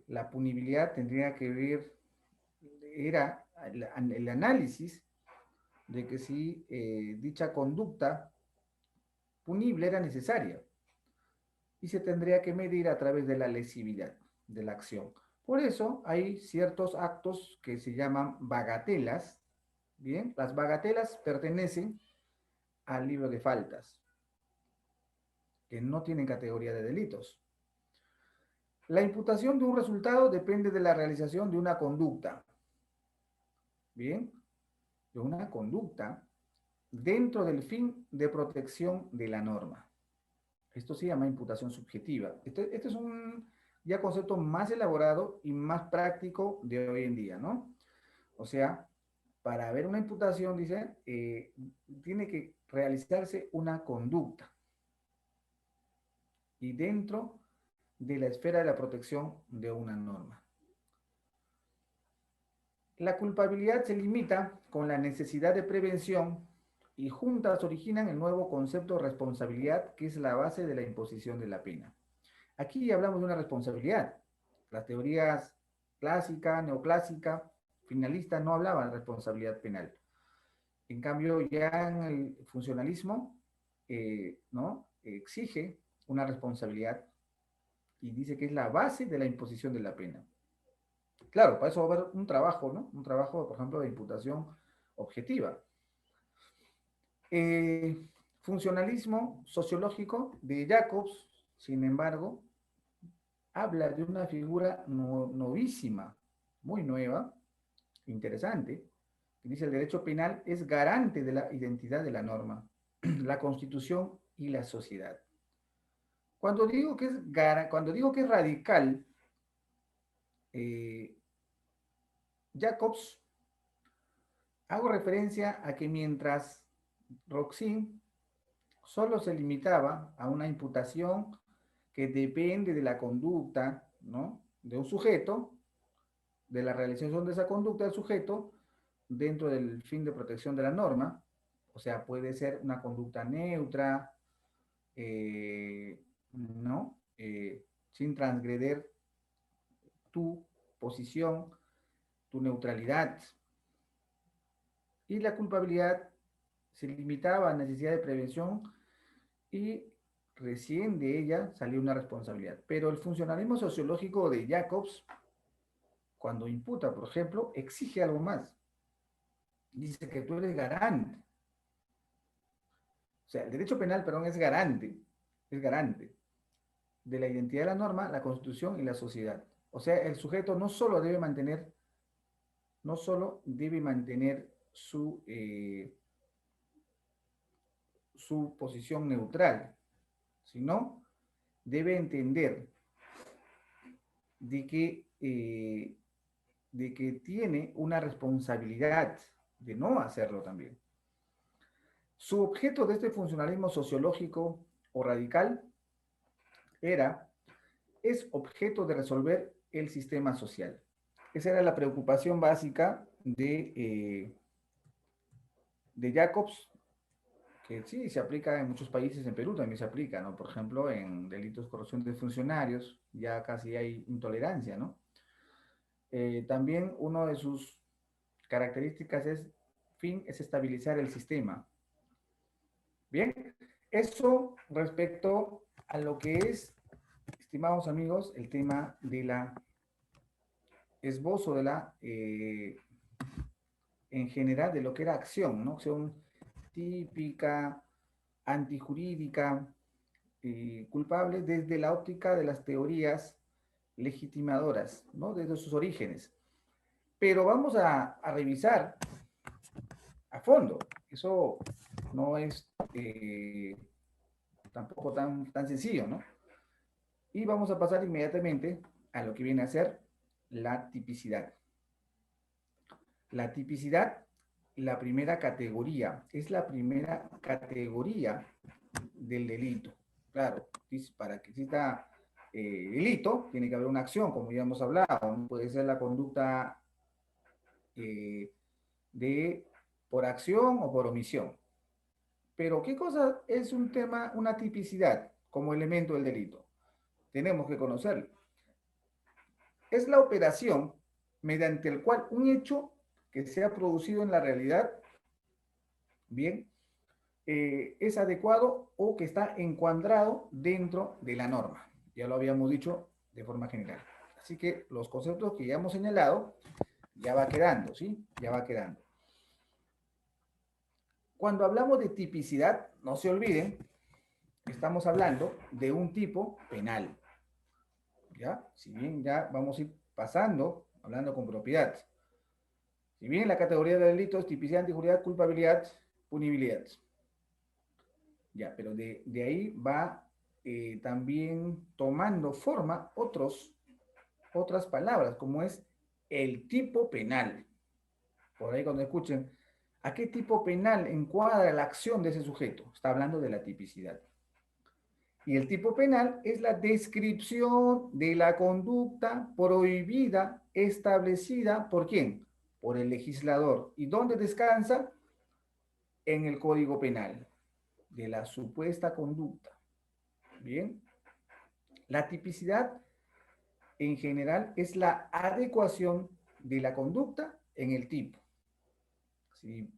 la punibilidad tendría que ver, era el análisis de que si dicha conducta punible era necesaria y se tendría que medir a través de la lesividad de la acción. Por eso hay ciertos actos que se llaman bagatelas. Bien, las bagatelas pertenecen al libro de faltas, que no tienen categoría de delitos. La imputación de un resultado depende de la realización de una conducta. Bien, de una conducta dentro del fin de protección de la norma. Esto se llama imputación subjetiva. Este es un ya concepto más elaborado y más práctico de hoy en día, ¿no? O sea, para ver una imputación, dice, tiene que realizarse una conducta y dentro de la esfera de la protección de una norma. La culpabilidad se limita con la necesidad de prevención y juntas originan el nuevo concepto de responsabilidad, que es la base de la imposición de la pena. Aquí hablamos de una responsabilidad. Las teorías clásica, neoclásica, finalista no hablaban de responsabilidad penal. En cambio, ya en el funcionalismo, ¿no? Exige una responsabilidad y dice que es la base de la imposición de la pena. Claro, para eso va a haber un trabajo, ¿no? Un trabajo, por ejemplo, de imputación objetiva. Eh, Funcionalismo sociológico de Jacobs, sin embargo, habla de una figura novísima, muy nueva, interesante, que dice el derecho penal es garante de la identidad de la norma, la constitución y la sociedad. Cuando digo que es radical, eh, Jacobs, hago referencia a que mientras Roxin solo se limitaba a una imputación que depende de la conducta, ¿no? De un sujeto, de la realización de esa conducta del sujeto, dentro del fin de protección de la norma, o sea, puede ser una conducta neutra, ¿no? Sin transgreder tu posición, tu neutralidad. Y la culpabilidad se limitaba a necesidad de prevención y recién de ella salió una responsabilidad. Pero el funcionalismo sociológico de Jacobs, cuando imputa, por ejemplo, exige algo más. Dice que tú eres garante. O sea, el derecho penal, perdón, es garante de la identidad de la norma, la constitución y la sociedad. O sea, el sujeto no solo debe mantener su posición neutral, sino debe entender de de que tiene una responsabilidad de no hacerlo también. Su objeto de este funcionalismo sociológico o radical es objeto de resolver el sistema social. Esa era la preocupación básica de Jacobs, que sí se aplica en muchos países, en Perú también se aplica, ¿no? Por ejemplo, en delitos de corrupción de funcionarios, ya casi hay intolerancia, ¿no? También una de sus características es estabilizar el sistema. Bien, eso respecto a lo que es, estimados amigos, el tema de la esbozo de en general, de lo que era acción, ¿no? Acción típica, antijurídica, culpable desde la óptica de las teorías legitimadoras, ¿no? Desde sus orígenes. Pero vamos a revisar a fondo. Eso no es tampoco tan sencillo, ¿no? Y vamos a pasar inmediatamente a lo que viene a ser la tipicidad. La tipicidad, la primera categoría, es la primera categoría del delito. Claro, para que exista delito, tiene que haber una acción, como ya hemos hablado, ¿no? Puede ser la conducta eh, por acción o por omisión. Pero ¿qué cosa es un tema, una tipicidad como elemento del delito? Tenemos que conocerlo. Es la operación mediante el cual un hecho que se ha producido en la realidad, bien, es adecuado o que está encuadrado dentro de la norma. Ya lo habíamos dicho de forma general. Así que los conceptos que ya hemos señalado ya va quedando, ¿sí? Ya va quedando. Cuando hablamos de tipicidad, no se olviden, estamos hablando de un tipo penal. ¿Ya? Si bien ya vamos a ir pasando, hablando con propiedad. Si bien la categoría de delitos, tipicidad, antijuridad, culpabilidad, punibilidad. Ya, pero de ahí va también tomando forma otras palabras, como es el tipo penal. Por ahí cuando escuchen, ¿a qué tipo penal encuadra la acción de ese sujeto? Está hablando de la tipicidad. Y el tipo penal es la descripción de la conducta prohibida establecida ¿por quién? Por el legislador. ¿Y dónde descansa? En el Código Penal, de la supuesta conducta. Bien. La tipicidad en general es la adecuación de la conducta en el tipo. Si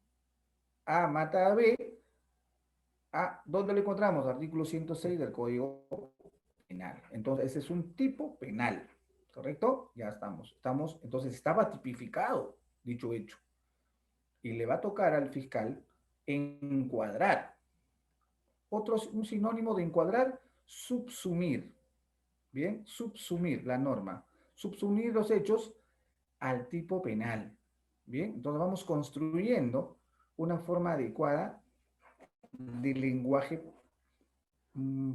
A mata a B, ¿dónde lo encontramos? Artículo 106 del Código Penal. Entonces, ese es un tipo penal, ¿correcto? Ya estamos, entonces estaba tipificado dicho hecho. Y le va a tocar al fiscal encuadrar. Un sinónimo de encuadrar, subsumir. Bien, subsumir la norma. Subsumir los hechos al tipo penal. Bien, entonces vamos construyendo una forma adecuada de lenguaje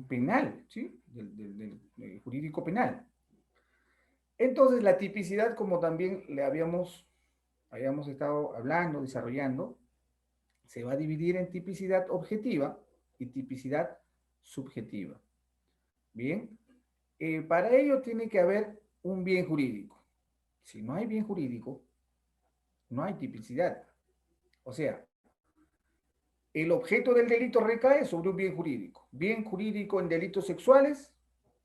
penal, ¿sí? Del jurídico penal. Entonces, la tipicidad, como también le habíamos estado hablando, desarrollando, se va a dividir en tipicidad objetiva y tipicidad subjetiva. Bien, para ello tiene que haber un bien jurídico. Si no hay bien jurídico, no hay tipicidad. O sea, el objeto del delito recae sobre un bien jurídico. Bien jurídico en delitos sexuales,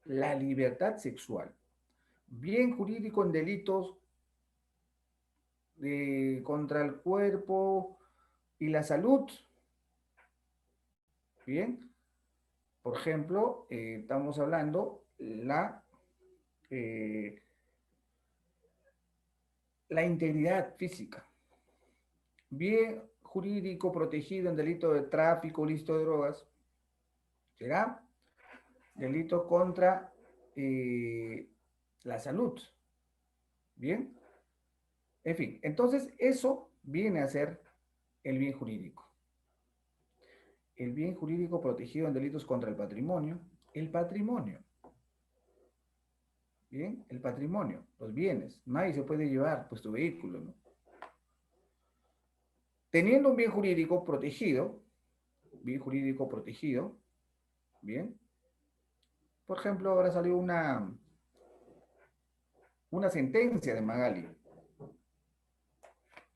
la libertad sexual. Bien jurídico en delitos contra el cuerpo y la salud. Bien, por ejemplo, estamos hablando eh, la integridad física. Bien jurídico protegido en delito de tráfico, ilícito de drogas, será delito contra la salud. Bien, en fin, entonces eso viene a ser el bien jurídico. El bien jurídico protegido en delitos contra el patrimonio. El patrimonio. Bien, el patrimonio, los bienes. Nadie se puede llevar pues tu vehículo, ¿no? Teniendo un bien jurídico protegido, bien. Por ejemplo, ahora salió una sentencia de Magali.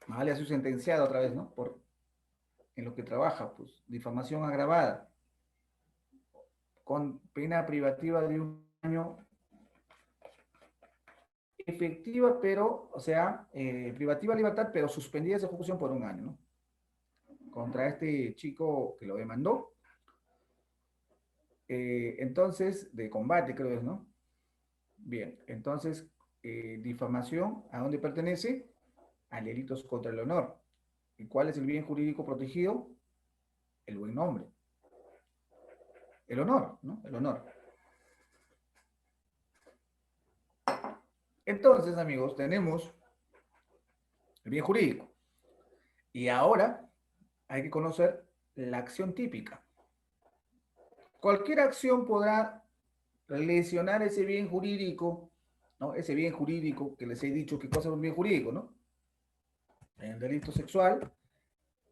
Magali ha sido sentenciada otra vez, ¿no? En lo que trabaja, pues, difamación agravada, con pena privativa de 1 año efectiva, pero, o sea, privativa de libertad, pero suspendida de ejecución por 1 año, ¿no? Contra este chico que lo demandó. Entonces, de combate, creo es, ¿no? Bien, entonces, difamación, ¿a dónde pertenece? A delitos contra el honor. ¿Y cuál es el bien jurídico protegido? El buen nombre. El honor, ¿no? El honor. Entonces, amigos, tenemos el bien jurídico. Y ahora hay que conocer la acción típica. Cualquier acción podrá lesionar ese bien jurídico, ¿no? Ese bien jurídico que les he dicho que cosa es un bien jurídico, ¿no? En el delito sexual,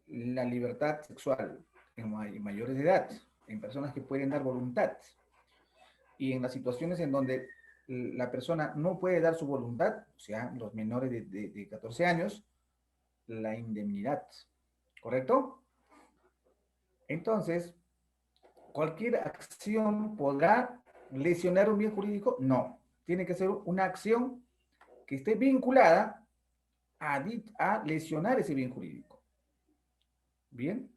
la libertad sexual en mayores de edad, en personas que pueden dar voluntad. y en las situaciones en donde la persona no puede dar su voluntad, o sea, los menores de 14 años, la indemnidad, ¿correcto? Entonces, ¿cualquier acción podrá lesionar un bien jurídico? No, tiene que ser una acción que esté vinculada a lesionar ese bien jurídico. Bien,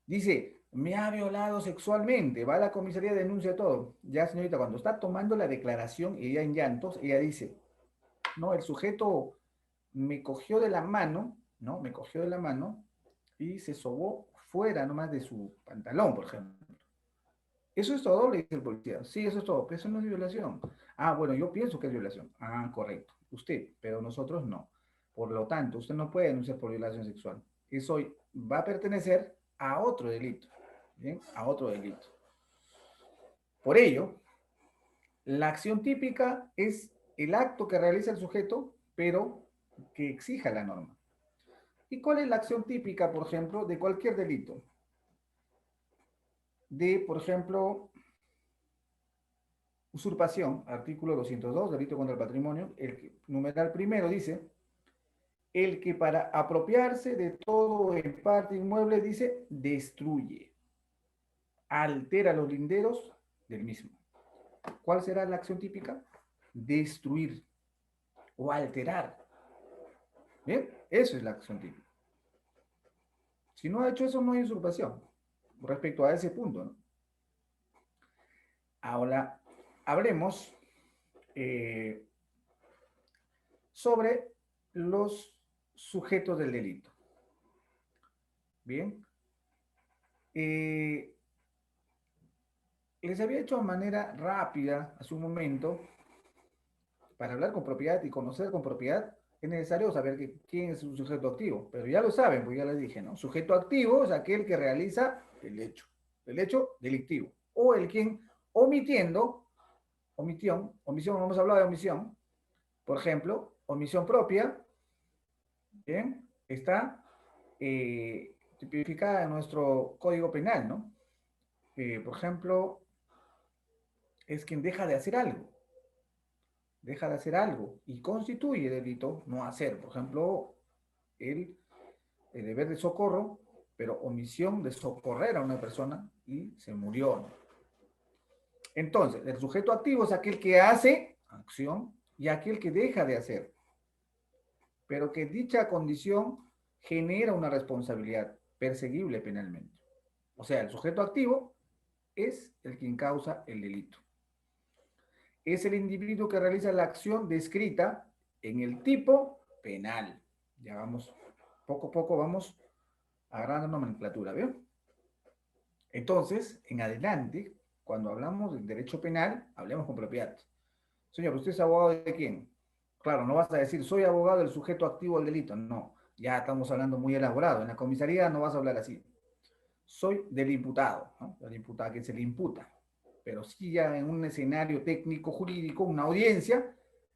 dice, me ha violado sexualmente, va a la comisaría, denuncia todo. Ya, señorita, cuando está tomando la declaración, ella en llantos, ella dice, no, el sujeto me cogió de la mano, ¿no? Me cogió de la mano y se sobó fuera nomás de su pantalón, por ejemplo. ¿Eso es todo? Le dice el policía. Sí, eso es todo, pero eso no es violación. Ah, bueno, yo pienso que es violación. Ah, correcto. Usted, pero nosotros no. Por lo tanto, usted no puede denunciar por violación sexual. Eso va a pertenecer a otro delito. ¿Bien? A otro delito. Por ello, la acción típica es el acto que realiza el sujeto, pero que exija la norma. ¿Y cuál es la acción típica, por ejemplo, de cualquier delito? De, por ejemplo, usurpación, artículo 202, delito contra el patrimonio, numeral primero dice, el que para apropiarse de todo en parte inmueble, dice, destruye, altera los linderos del mismo. ¿Cuál será la acción típica? Destruir o alterar. ¿Bien? Eso es la acción típica. Si no ha hecho eso, no hay usurpación. Respecto a ese punto, ¿no? Ahora, hablemos sobre los sujetos del delito. Bien. Les había hecho de manera rápida hace un momento, para hablar con propiedad y conocer con propiedad, es necesario saber quién es un sujeto activo. Pero ya lo saben, pues ya les dije, ¿no? Sujeto activo es aquel que realiza el hecho delictivo. O el quien omisión, vamos a hablar de omisión, por ejemplo, omisión propia, ¿bien? Está tipificada en nuestro Código Penal, ¿no? Por ejemplo, es quien deja de hacer algo y constituye delito no hacer. Por ejemplo, el deber de socorro, pero omisión de socorrer a una persona y se murió, ¿no? Entonces, el sujeto activo es aquel que hace acción y aquel que deja de hacer, pero que dicha condición genera una responsabilidad perseguible penalmente. O sea, el sujeto activo es el quien causa el delito. Es el individuo que realiza la acción descrita en el tipo penal. Ya vamos, poco a poco vamos agarrando nomenclatura, ¿veo? Entonces, en adelante, cuando hablamos del derecho penal, hablemos con propiedad. Señor, ¿usted es abogado de quién? Claro, no vas a decir, soy abogado del sujeto activo del delito. No, ya estamos hablando muy elaborado. En la comisaría no vas a hablar así. Soy del imputado, ¿no? Del imputado que se le imputa. Pero sí ya en un escenario técnico jurídico, una audiencia,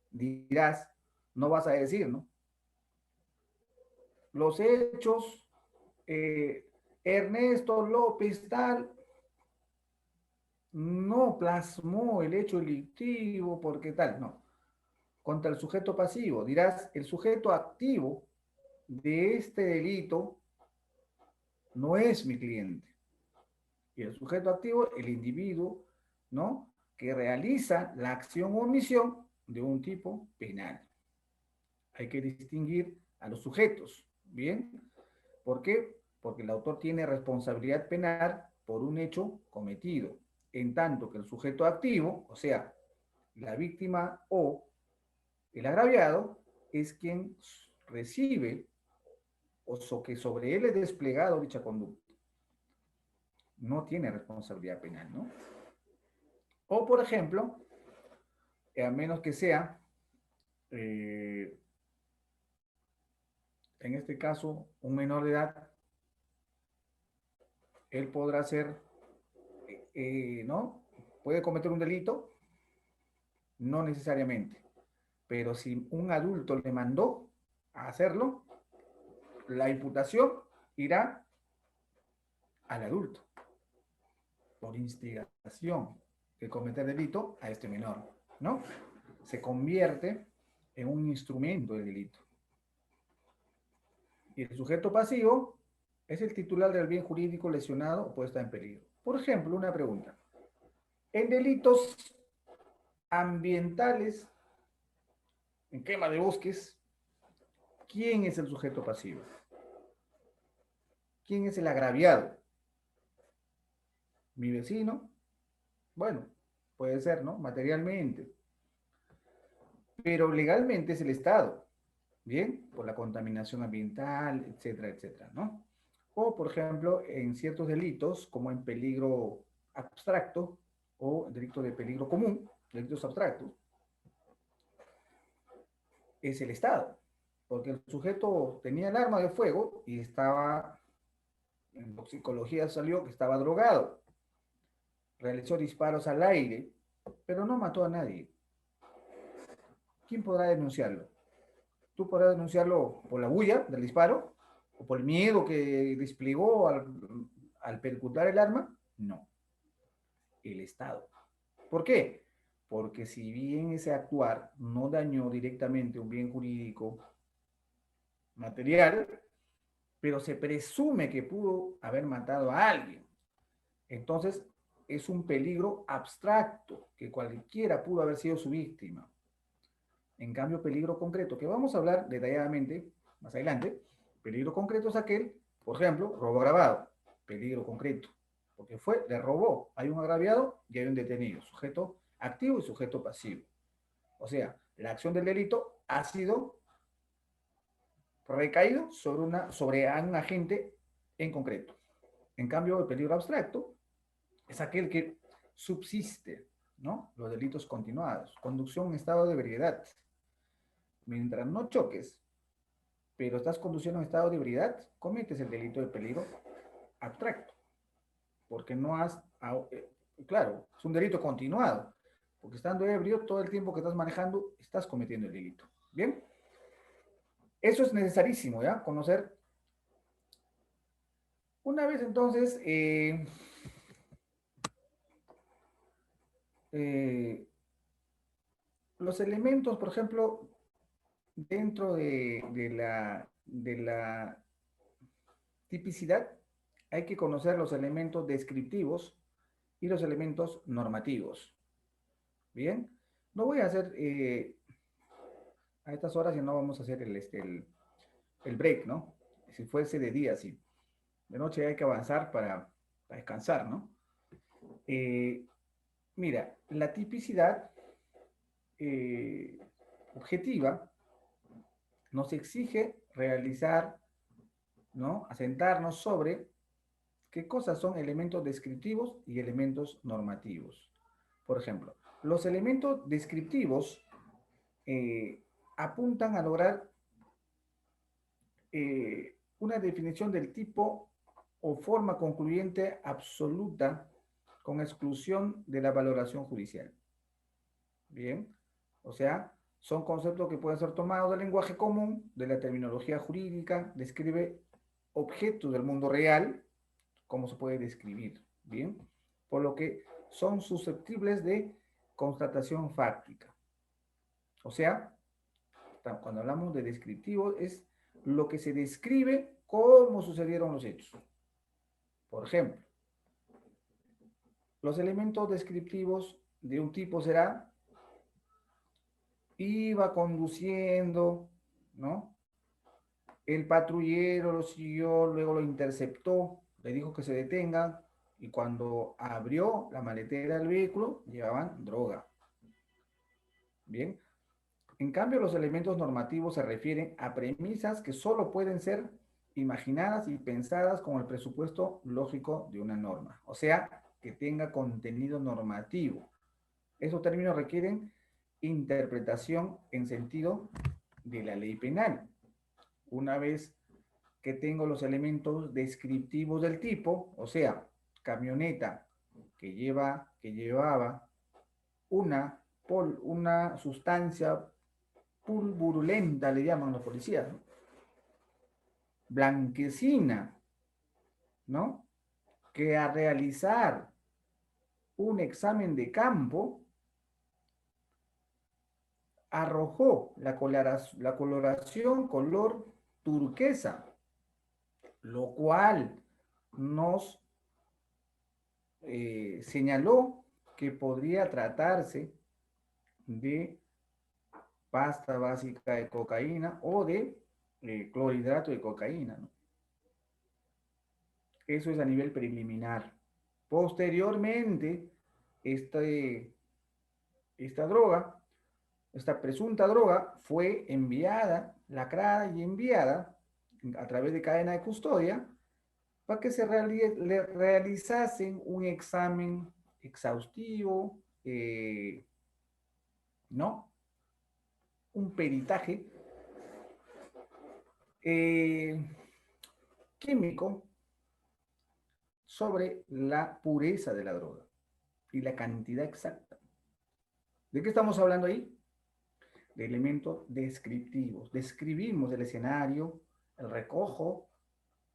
dirás, no vas a decir, ¿no? Los hechos, Ernesto López tal, no plasmó el hecho delictivo porque tal, no. Contra el sujeto pasivo, dirás, el sujeto activo de este delito no es mi cliente. Y el sujeto activo, el individuo, ¿no? Que realiza la acción o omisión de un tipo penal. Hay que distinguir a los sujetos, ¿bien? ¿Por qué? Porque el autor tiene responsabilidad penal por un hecho cometido, en tanto que el sujeto activo, o sea, la víctima o el agraviado, es quien recibe o que sobre él es desplegado dicha conducta. No tiene responsabilidad penal, ¿no? O, por ejemplo, a menos que sea, en este caso, un menor de edad, él podrá ser, ¿no? Puede cometer un delito, no necesariamente, pero si un adulto le mandó a hacerlo, la imputación irá al adulto por instigación. de cometer delito a este menor, ¿no? Se convierte en un instrumento del delito. Y el sujeto pasivo es el titular del bien jurídico lesionado o puesta en peligro. Por ejemplo, una pregunta. En delitos ambientales, en quema de bosques, ¿quién es el sujeto pasivo? ¿Quién es el agraviado? ¿Mi vecino? Bueno, puede ser, ¿no? Materialmente. Pero legalmente es el Estado, ¿bien? Por la contaminación ambiental, etcétera, etcétera, ¿no? O, por ejemplo, en ciertos delitos, como en peligro abstracto o delito de peligro común, delitos abstractos, es el Estado. Porque el sujeto tenía el arma de fuego y estaba, en toxicología salió que estaba drogado. Realizó disparos al aire, pero no mató a nadie. ¿Quién podrá denunciarlo? ¿Tú podrás denunciarlo por la bulla del disparo? ¿O por el miedo que desplegó al percutar el arma? No, el Estado. ¿Por qué? Porque si bien ese actuar no dañó directamente un bien jurídico material, pero se presume que pudo haber matado a alguien. Entonces, es un peligro abstracto, que cualquiera pudo haber sido su víctima. En cambio, peligro concreto, que vamos a hablar detalladamente más adelante, peligro concreto es aquel, por ejemplo, robo agravado, peligro concreto, porque le robó, hay un agraviado y hay un detenido, sujeto activo y sujeto pasivo. O sea, la acción del delito ha sido recaído sobre un agente en concreto. En cambio, el peligro abstracto es aquel que subsiste, ¿no? Los delitos continuados, conducción en estado de ebriedad. Mientras no choques, pero estás conduciendo en estado de ebriedad, cometes el delito de peligro abstracto, porque no has, claro, es un delito continuado, porque estando ebrio, todo el tiempo que estás manejando, estás cometiendo el delito. ¿Bien? Eso es necesarísimo, ¿ya? Conocer. Una vez entonces, eh, los elementos, por ejemplo, dentro de la tipicidad, hay que conocer los elementos descriptivos y los elementos normativos. Bien, no voy a hacer a estas horas y no vamos a hacer el break, ¿no? Si fuese de día, sí. De noche hay que avanzar para descansar, ¿no? Eh, Mira, la tipicidad eh, objetiva nos exige realizar, ¿no? Asentarnos sobre qué cosas son elementos descriptivos y elementos normativos. Por ejemplo, los elementos descriptivos eh, apuntan a lograr una definición del tipo o forma concluyente absoluta con exclusión de la valoración judicial. Bien, o sea, son conceptos que pueden ser tomados del lenguaje común, de la terminología jurídica, describe objetos del mundo real, cómo se puede describir, ¿bien? Por lo que son susceptibles de constatación fáctica. O sea, cuando hablamos de descriptivo, es lo que se describe cómo sucedieron los hechos. Por ejemplo, los elementos descriptivos de un tipo será iba conduciendo, ¿no? El patrullero lo siguió, luego lo interceptó, le dijo que se detenga y cuando abrió la maletera del vehículo llevaban droga. Bien. En cambio, los elementos normativos se refieren a premisas que solo pueden ser imaginadas y pensadas con el presupuesto lógico de una norma. O sea, que tenga contenido normativo. Esos términos requieren interpretación en sentido de la ley penal. Una vez que tengo los elementos descriptivos del tipo, o sea, camioneta que llevaba una sustancia pulvurulenta, le llaman los policías, ¿no? Blanquecina, ¿no? Que a realizar un examen de campo arrojó la coloración color turquesa, lo cual nos señaló que podría tratarse de pasta básica de cocaína o de clorhidrato de cocaína, ¿no? Eso es a nivel preliminar. Posteriormente, esta droga, esta presunta droga, fue enviada, lacrada y enviada a través de cadena de custodia para que se realizasen un examen exhaustivo, ¿no? Un peritaje eh, químico sobre la pureza de la droga y la cantidad exacta. ¿De qué estamos hablando ahí? De elementos descriptivos. Describimos el escenario, el recojo,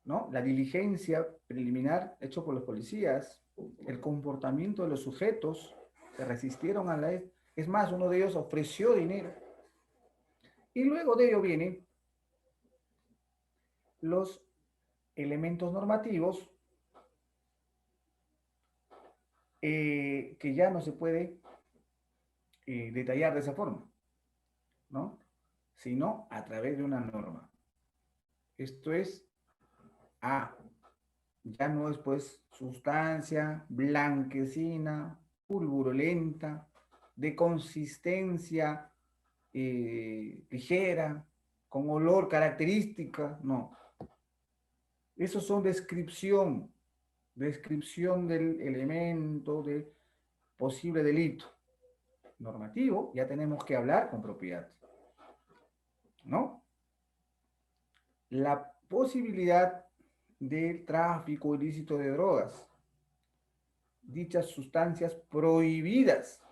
¿no? La diligencia preliminar hecho por los policías, el comportamiento de los sujetos que resistieron a la... Es más, uno de ellos ofreció dinero. Y luego de ello vienen los elementos normativos que ya no se puede detallar de esa forma, ¿no? Sino a través de una norma. Esto es A. Ya no es pues sustancia blanquecina, pulverulenta, de consistencia ligera, con olor característica, no. Esos son descripción del elemento de posible delito. Normativo, ya tenemos que hablar con propiedad, ¿no? La posibilidad del tráfico ilícito de drogas, dichas sustancias prohibidas,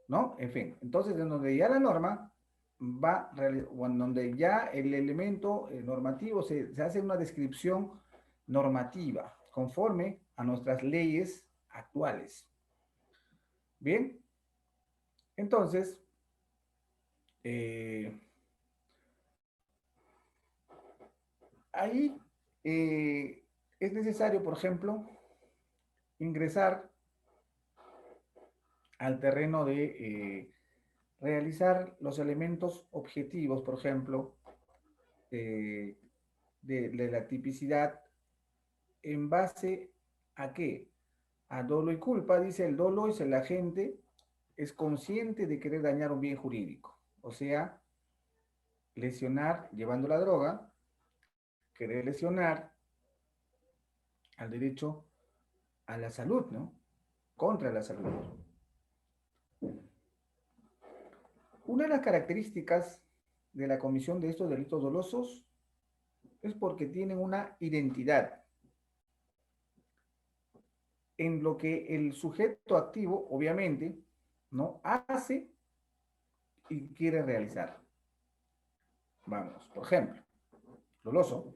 ¿no? En fin, entonces en donde ya la norma va, o en donde ya el elemento normativo se hace una descripción normativa conforme a nuestras leyes actuales. Bien, entonces, ahí es necesario, por ejemplo, ingresar al terreno de realizar los elementos objetivos, por ejemplo, eh, de la tipicidad en base a qué? A dolo y culpa. Dice el dolo es el agente, es consciente de querer dañar un bien jurídico, o sea, lesionar llevando la droga, querer lesionar al derecho a la salud, ¿no? Contra la salud. Una de las características de la comisión de estos delitos dolosos es porque tienen una identidad en lo que el sujeto activo, obviamente, ¿no? Hace y quiere realizar. Vamos, por ejemplo, doloso.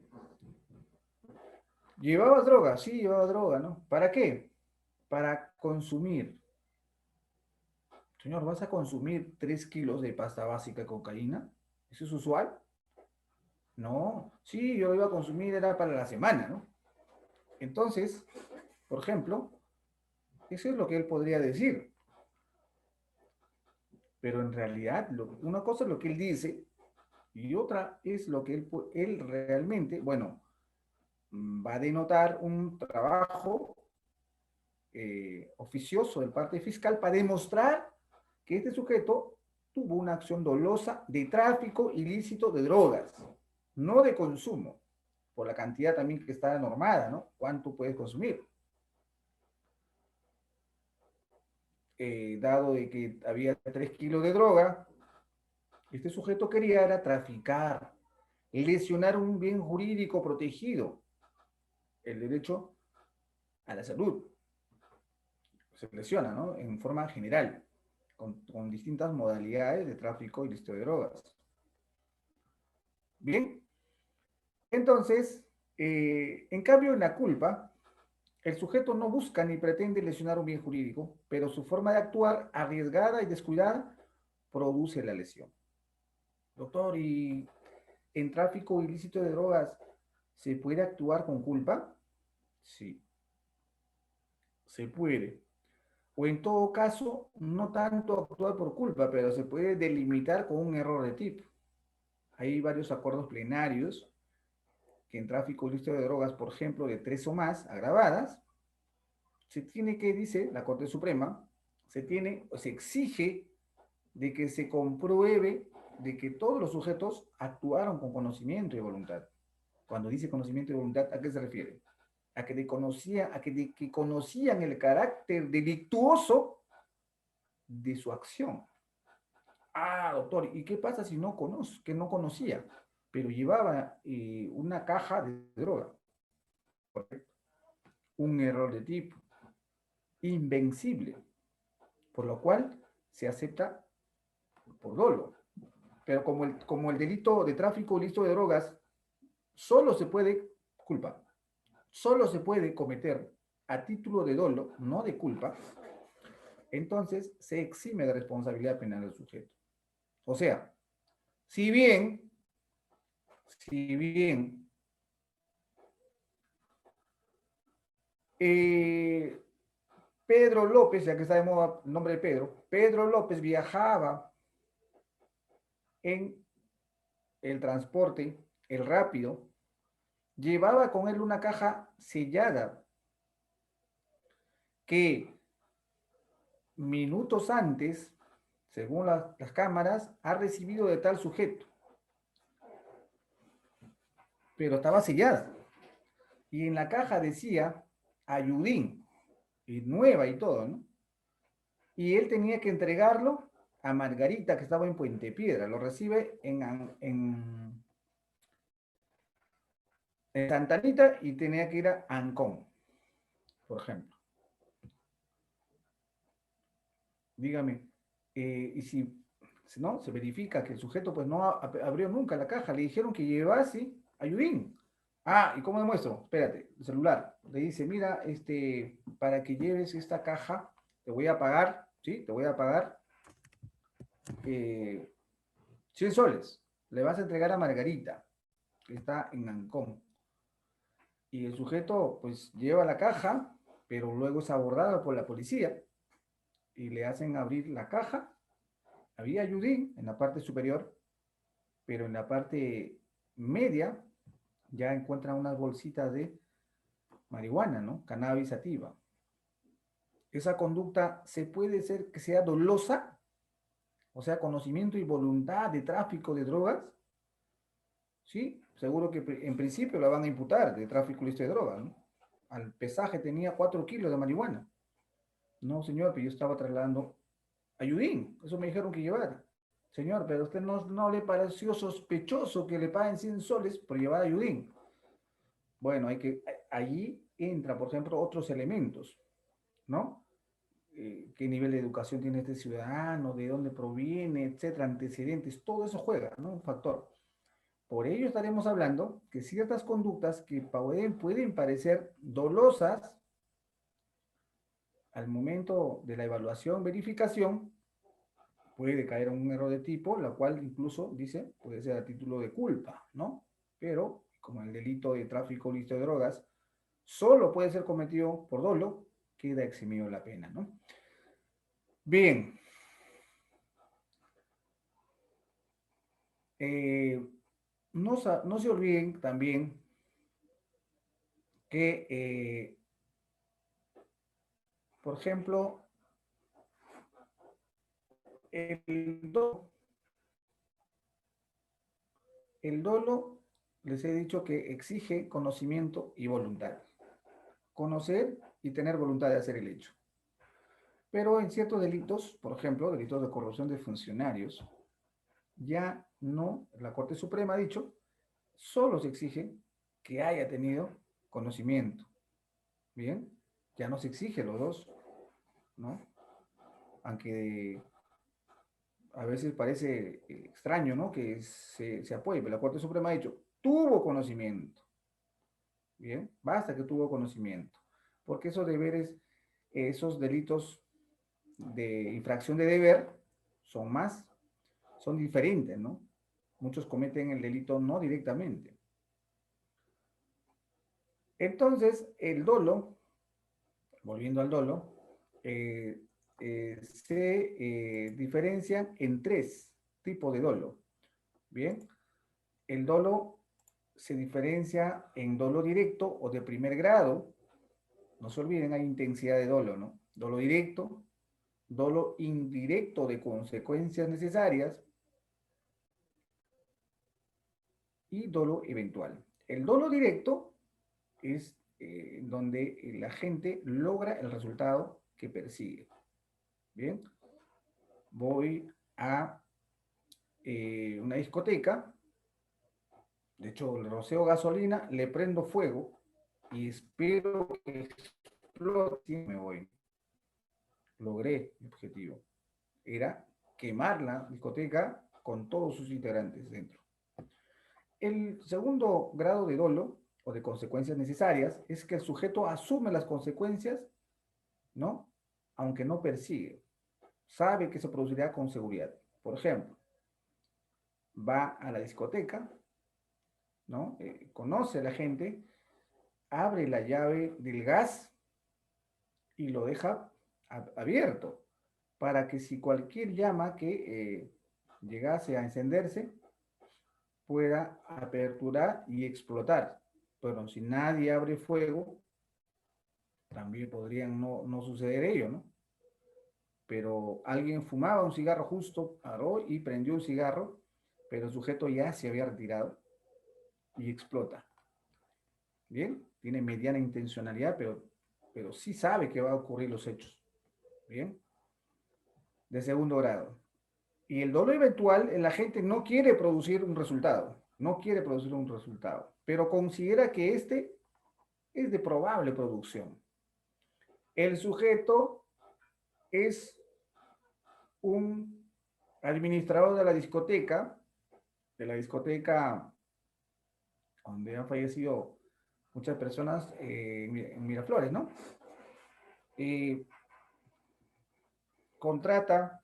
¿Llevabas droga? Sí, llevaba droga, ¿no? ¿Para qué? Para consumir. Señor, ¿vas a consumir 3 kilos de pasta básica de cocaína? ¿Eso es usual? No. Sí, yo iba a consumir, era para la semana, ¿no? Entonces, por ejemplo, eso es lo que él podría decir. Pero en realidad, una cosa es lo que él dice y otra es lo que él realmente, bueno, va a denotar un trabajo oficioso del parte fiscal para demostrar que este sujeto tuvo una acción dolosa de tráfico ilícito de drogas, no de consumo, por la cantidad también que está normada, ¿no? ¿Cuánto puedes consumir? Dado de que había 3 kilos de droga, este sujeto quería era traficar, lesionar un bien jurídico protegido, el derecho a la salud. Se lesiona, ¿no? En forma general, con distintas modalidades de tráfico ilícito de drogas. Bien, entonces, en cambio, en la culpa, El sujeto no busca ni pretende lesionar un bien jurídico, pero su forma de actuar arriesgada y descuidada produce la lesión. Doctor, ¿y en tráfico ilícito de drogas se puede actuar con culpa? Sí, se puede. O en todo caso, no tanto actuar por culpa, pero se puede delimitar con un error de tipo. Hay varios acuerdos plenarios que en tráfico ilícito de drogas, por ejemplo, de 3 o más agravadas, se tiene que, dice la Corte Suprema, se tiene o se exige de que se compruebe de que todos los sujetos actuaron con conocimiento y voluntad. Cuando dice conocimiento y voluntad, ¿a qué se refiere? A que conocían el carácter delictuoso de su acción. Ah, doctor, ¿y qué pasa si no conoce, que no conocía, pero llevaba una caja de droga? Un error de tipo invencible, por lo cual se acepta por dolo. Pero como el delito de tráfico ilícito de drogas solo se puede, culpa, solo se puede cometer a título de dolo, no de culpa, entonces se exime de responsabilidad penal del sujeto. O sea, si bien, si bien eh, Pedro López, ya que está de moda el nombre de Pedro López viajaba en el transporte, el rápido, llevaba con él una caja sellada que minutos antes, según las cámaras, ha recibido de tal sujeto, pero estaba sellada. Y en la caja decía Ayudín, y nueva y todo, ¿no? Y él tenía que entregarlo a Margarita, que estaba en Puente Piedra. Lo recibe en Santa Anita y tenía que ir a Ancón, por ejemplo. Dígame, y si no, se verifica que el sujeto pues no abrió nunca la caja, le dijeron que llevase ayudín. Ah, ¿y cómo demuestro? Espérate, el celular. Le dice, mira, para que lleves esta caja, te voy a pagar, ¿sí? Te voy a pagar 100 soles. Le vas a entregar a Margarita, que está en Ancón. Y el sujeto pues lleva la caja, pero luego es abordado por la policía y le hacen abrir la caja. Había ayudín en la parte superior, pero en la parte media ya encuentran unas bolsitas de marihuana, ¿no? Cannabis sativa. Esa conducta se puede ser que sea dolosa, o sea, conocimiento y voluntad de tráfico de drogas, ¿sí? Seguro que en principio la van a imputar de tráfico ilícito de drogas, ¿no? Al pesaje tenía 4 kilos de marihuana. No, señor, pero yo estaba trasladando ayudín, eso me dijeron que llevara. Señor, pero a usted no le pareció sospechoso que le paguen 100 soles por llevar ayudín. Bueno, allí entra, por ejemplo, otros elementos, ¿no? ¿Qué nivel de educación tiene este ciudadano? ¿De dónde proviene? Etcétera, antecedentes, todo eso juega, ¿no? Un factor. Por ello estaremos hablando que ciertas conductas que pueden parecer dolosas al momento de la evaluación, verificación, puede caer en un error de tipo, la cual incluso, dice, puede ser a título de culpa, ¿no? Pero, como el delito de tráfico ilícito de drogas solo puede ser cometido por dolo, queda eximido la pena, ¿no? Bien. Eh, no se olviden también que, por ejemplo, el dolo, el dolo, les he dicho que exige conocimiento y voluntad. Conocer y tener voluntad de hacer el hecho. Pero en ciertos delitos, por ejemplo, delitos de corrupción de funcionarios, ya no, la Corte Suprema ha dicho, solo se exige que haya tenido conocimiento. Bien, ya no se exige los dos, ¿no? Aunque a veces parece extraño, ¿no? Que se apoye, pero la Corte Suprema ha dicho, tuvo conocimiento. Bien, basta que tuvo conocimiento. porque esos deberes, esos delitos de infracción de deber son diferentes, ¿no? Muchos cometen el delito no directamente. Entonces, el dolo, volviendo al dolo, se diferencian en tres tipos de dolo. Bien, el dolo se diferencia en dolo directo o de primer grado. No se olviden, hay intensidad de dolo, ¿no? Dolo directo, dolo indirecto de consecuencias necesarias y dolo eventual. El dolo directo es donde la gente logra el resultado que persigue. Bien, voy a una discoteca, de hecho le roceo gasolina, le prendo fuego y espero que explote y me voy. Logré mi objetivo. Era quemar la discoteca con todos sus integrantes dentro. El segundo grado de dolo o de consecuencias necesarias es que el sujeto asume las consecuencias, ¿no? Aunque no persigue. Sabe que se producirá con seguridad. Por ejemplo, va a la discoteca, ¿no? Conoce a la gente, abre la llave del gas y lo deja abierto para que si cualquier llama que llegase a encenderse pueda aperturar y explotar. Pero si nadie abre fuego, también podrían no suceder ello, ¿no? Pero alguien fumaba un cigarro justo, paró y prendió un cigarro, pero el sujeto ya se había retirado y explota. Bien, tiene mediana intencionalidad, pero sí sabe que va a ocurrir los hechos. Bien, de segundo grado. Y el dolo eventual, la gente no quiere producir un resultado, no quiere producir un resultado, pero considera que este es de probable producción. El sujeto es un administrador de la discoteca donde han fallecido muchas personas en Miraflores, ¿no? Eh, contrata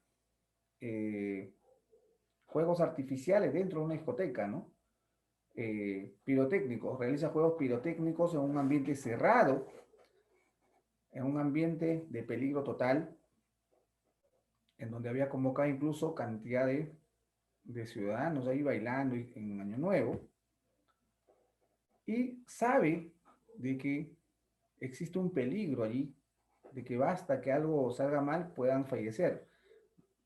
juegos artificiales dentro de una discoteca, ¿no? Pirotécnicos, realiza juegos pirotécnicos en un ambiente cerrado, en un ambiente de peligro total, en donde había convocado incluso cantidad de ciudadanos ahí bailando en Año Nuevo, y sabe de que existe un peligro allí, de que basta que algo salga mal, puedan fallecer.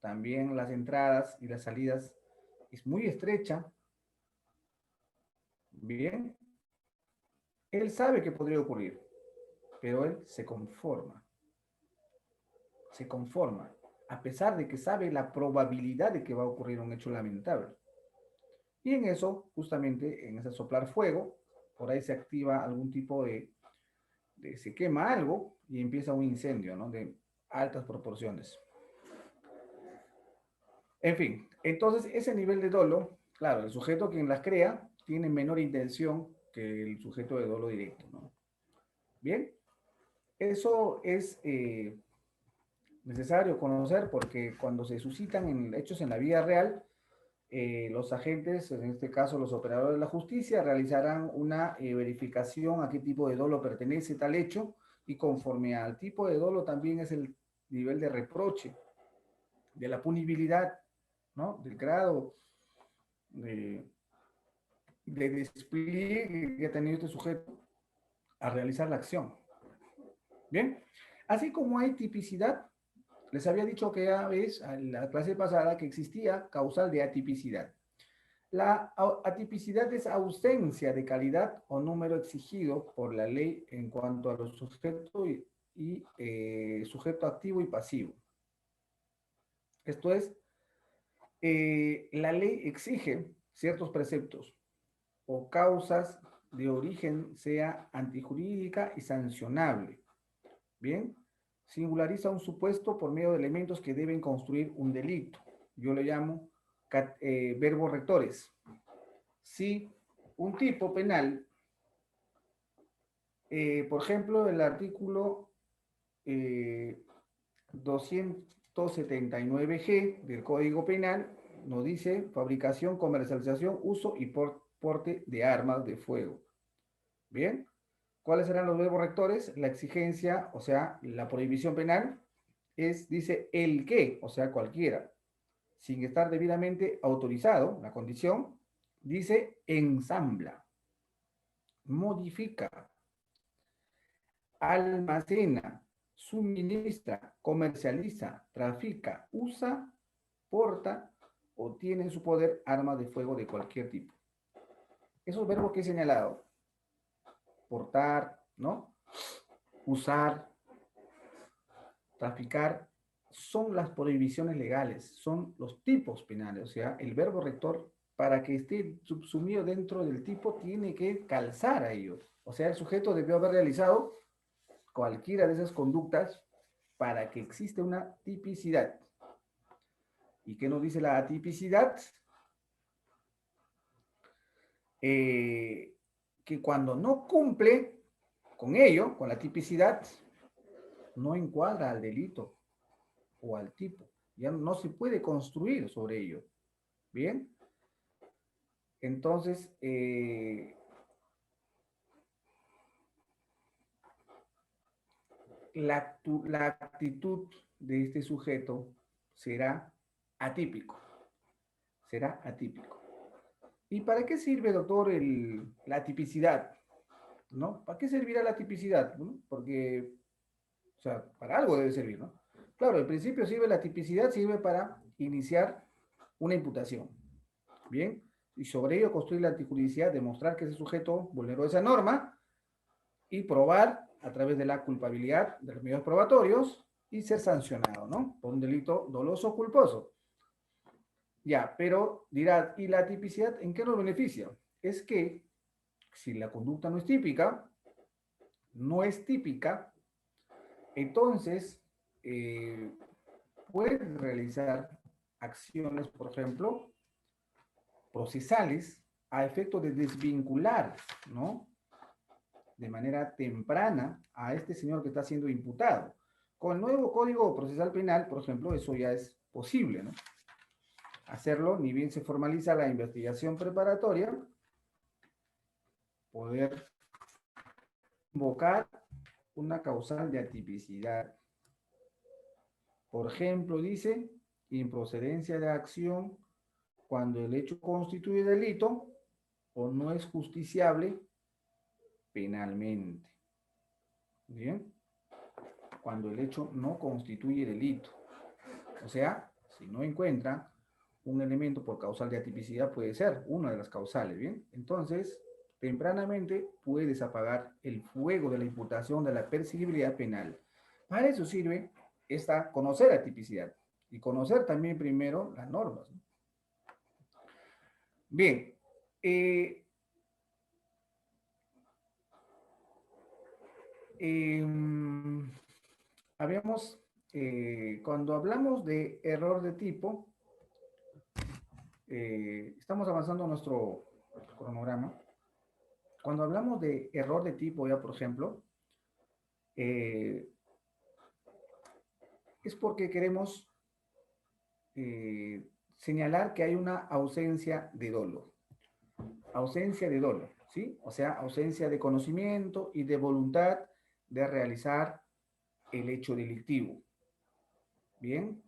También las entradas y las salidas es muy estrecha. Bien, él sabe que podría ocurrir, pero él se conforma, a pesar de que sabe la probabilidad de que va a ocurrir un hecho lamentable. Y en eso, justamente, en ese soplar fuego, por ahí se activa algún tipo se quema algo y empieza un incendio, ¿no? De altas proporciones. En fin, entonces ese nivel de dolo, claro, el sujeto quien las crea tiene menor intención que el sujeto de dolo directo, ¿no? Bien, eso es necesario conocer porque cuando se suscitan hechos en la vida real, los agentes, en este caso los operadores de la justicia, realizarán una verificación a qué tipo de dolo pertenece tal hecho y conforme al tipo de dolo también es el nivel de reproche, de la punibilidad, ¿no? Del grado de, de despliegue que ha tenido este sujeto a realizar la acción. Bien, así como hay tipicidad, les había dicho que ya ves en la clase pasada que existía causal de atipicidad. La atipicidad es ausencia de calidad o número exigido por la ley en cuanto a los sujetos y sujeto activo y pasivo. Esto es, la ley exige ciertos preceptos o causas de origen sea antijurídica y sancionable. Bien, singulariza un supuesto por medio de elementos que deben construir un delito. Yo le llamo verbos rectores. Si un tipo penal Por ejemplo, el artículo 279G del Código Penal nos dice fabricación, comercialización, uso y porte de armas de fuego. Bien, ¿cuáles serán los verbos rectores? La exigencia, o sea, la prohibición penal, dice el que, o sea, cualquiera, sin estar debidamente autorizado, la condición, dice ensambla, modifica, almacena, suministra, comercializa, trafica, usa, porta o tiene en su poder armas de fuego de cualquier tipo. Esos verbos que he señalado, portar, ¿no? Usar, traficar, son las prohibiciones legales, son los tipos penales. O sea, el verbo rector, para que esté subsumido dentro del tipo, tiene que calzar a ellos. O sea, el sujeto debió haber realizado cualquiera de esas conductas para que exista una tipicidad. ¿Y qué nos dice la atipicidad? Que cuando no cumple con ello, con la tipicidad, no encuadra al delito o al tipo. Ya no se puede construir sobre ello. ¿Bien? Entonces, la actitud de este sujeto será atípico. Será atípico. ¿Y para qué sirve, doctor, la tipicidad? ¿No? ¿Para qué servirá la tipicidad? ¿No? Porque, o sea, para algo debe servir, ¿no? Claro, al principio sirve la tipicidad, sirve para iniciar una imputación. Bien, y sobre ello construir la antijuridicidad, demostrar que ese sujeto vulneró esa norma y probar a través de la culpabilidad de los medios probatorios y ser sancionado, ¿no? Por un delito doloso o culposo. Ya, pero dirá, ¿y la tipicidad en qué nos beneficia? Es que si la conducta no es típica, entonces puede realizar acciones, por ejemplo, procesales a efecto de desvincular, ¿no? De manera temprana a este señor que está siendo imputado. Con el nuevo Código Procesal Penal, por ejemplo, eso ya es posible, ¿no? Hacerlo, ni bien se formaliza la investigación preparatoria, poder invocar una causal de atipicidad. Por ejemplo, dice, improcedencia de acción cuando el hecho constituye delito o no es justiciable penalmente. ¿Bien? Cuando el hecho no constituye delito. O sea, si no encuentra un elemento por causal de atipicidad, puede ser una de las causales, ¿bien? Entonces, tempranamente puedes apagar el fuego de la imputación de la perseguibilidad penal. Para eso sirve conocer la tipicidad y conocer también primero las normas, ¿no? Bien, eh, eh, habíamos, cuando hablamos de error de tipo, estamos avanzando nuestro cronograma. Cuando hablamos de error de tipo, ya por ejemplo, eh, es porque queremos señalar que hay una ausencia de dolo. Ausencia de dolo, ¿sí? O sea, ausencia de conocimiento y de voluntad de realizar el hecho delictivo. Bien,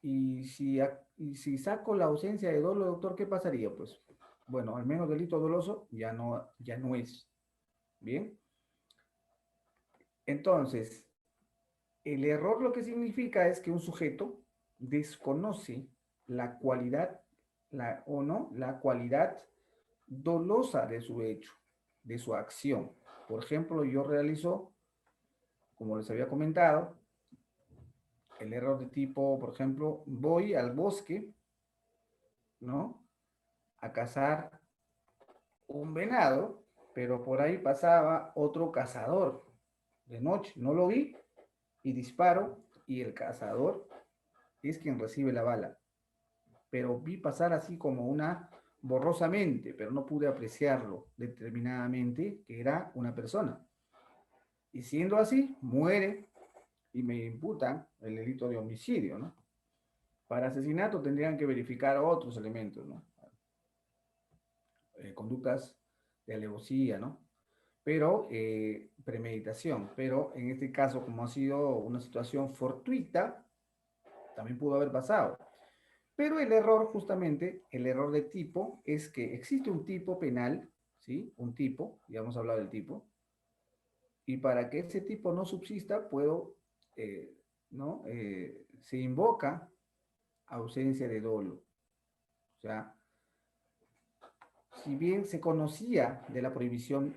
y si saco la ausencia de dolo, doctor, ¿qué pasaría? Pues, bueno, al menos delito doloso ya no es. Bien, entonces, el error lo que significa es que un sujeto desconoce la cualidad, la cualidad dolosa de su hecho, de su acción. Por ejemplo, yo realizo, como les había comentado, el error de tipo, por ejemplo, voy al bosque, ¿no? A cazar un venado, pero por ahí pasaba otro cazador de noche, no lo vi y disparo y el cazador es quien recibe la bala. Pero vi pasar así como una borrosamente, pero no pude apreciarlo determinadamente que era una persona. Y siendo así, muere y me imputan el delito de homicidio, ¿no? Para asesinato tendrían que verificar otros elementos, ¿no? Conductas de alevosía, ¿no? Pero premeditación. Pero en este caso, como ha sido una situación fortuita, también pudo haber pasado. Pero el error, justamente, el error de tipo, es que existe un tipo penal, ¿sí? Un tipo, ya hemos hablado del tipo, y para que ese tipo no subsista, ¿no? Se invoca ausencia de dolo. O sea, si bien se conocía de la prohibición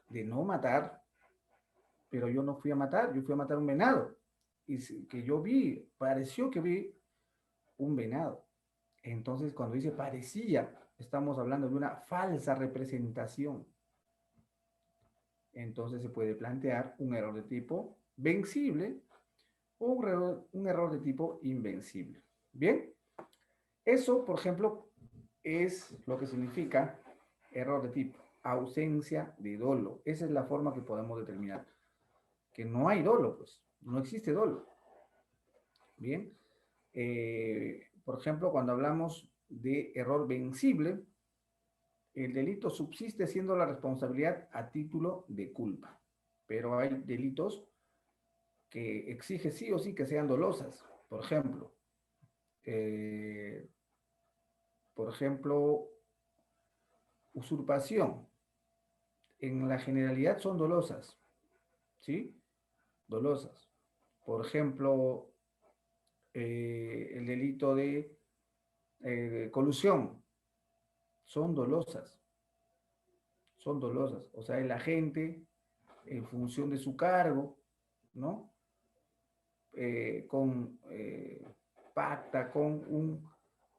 de no matar, pero yo no fui a matar, yo fui a matar un venado. Y que yo vi, pareció que vi un venado. Entonces, cuando dice parecía, estamos hablando de una falsa representación. Entonces se puede plantear un error de tipo vencible o un error de tipo invencible. Bien, eso, por ejemplo, es lo que significa error de tipo, ausencia de dolo. Esa es la forma que podemos determinar. Que no hay dolo, pues, no existe dolo. Bien, por ejemplo, cuando hablamos de error vencible, el delito subsiste siendo la responsabilidad a título de culpa. Pero hay delitos que exige sí o sí que sean dolosas. Eh, por ejemplo, usurpación. En la generalidad son dolosas, ¿sí? Dolosas. Por ejemplo, el delito de colusión. Son dolosas, son dolosas. O sea, el agente, en función de su cargo, ¿no? Pacta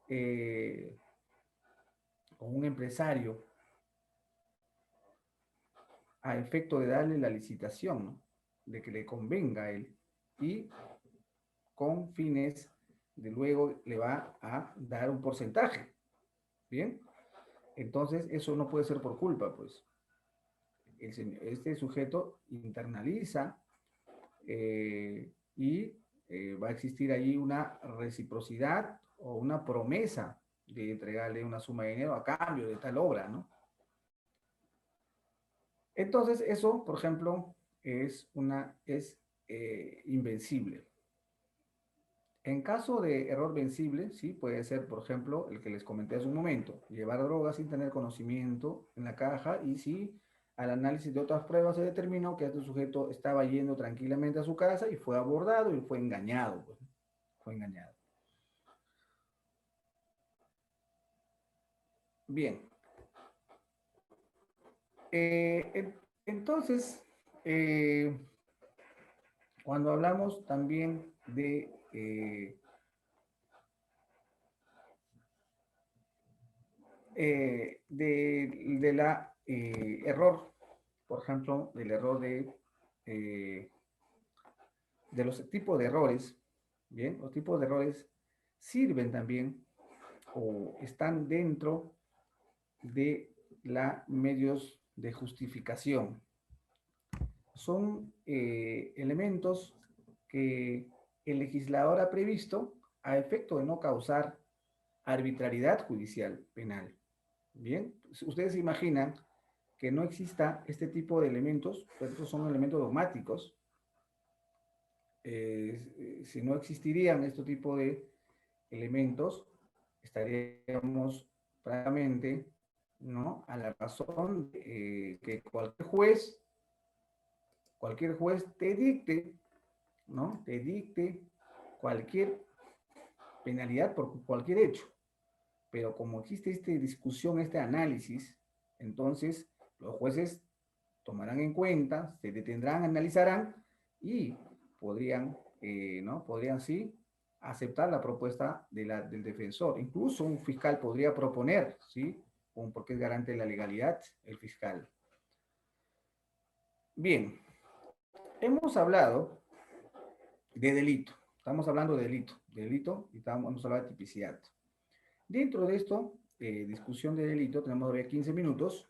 eh, con un empresario a efecto de darle la licitación, ¿no? De que le convenga a él y con fines de luego le va a dar un porcentaje, ¿bien? Entonces eso no puede ser por culpa, pues. Este sujeto internaliza y va a existir allí una reciprocidad o una promesa de entregarle una suma de dinero a cambio de tal obra, ¿no? Entonces, eso, por ejemplo, es invencible. En caso de error vencible, sí, puede ser, por ejemplo, el que les comenté hace un momento, llevar drogas sin tener conocimiento en la caja y si al análisis de otras pruebas se determinó que este sujeto estaba yendo tranquilamente a su casa y fue abordado y fue engañado, pues, fue engañado. Bien. Entonces, eh, cuando hablamos también de la error, por ejemplo, del error de los tipos de errores, bien, los tipos de errores sirven también o están dentro de los medios de justificación. Son elementos que el legislador ha previsto a efecto de no causar arbitrariedad judicial penal. Bien, ustedes se imaginan que no exista este tipo de elementos, pues estos son elementos dogmáticos. Si no existirían este tipo de elementos, estaríamos prácticamente, ¿no?, a la razón que cualquier juez te dicte, ¿no? Te dicte cualquier penalidad por cualquier hecho. Pero como existe esta discusión, este análisis, entonces los jueces tomarán en cuenta, se detendrán, analizarán y podrían, ¿no? Podrían sí aceptar la propuesta del defensor. Incluso un fiscal podría proponer, ¿sí? Porque es garante de la legalidad, el fiscal. Bien, hemos hablado de delito. Estamos hablando de delito y hemos hablado de tipicidad. Dentro de esto, discusión de delito, tenemos todavía 15 minutos.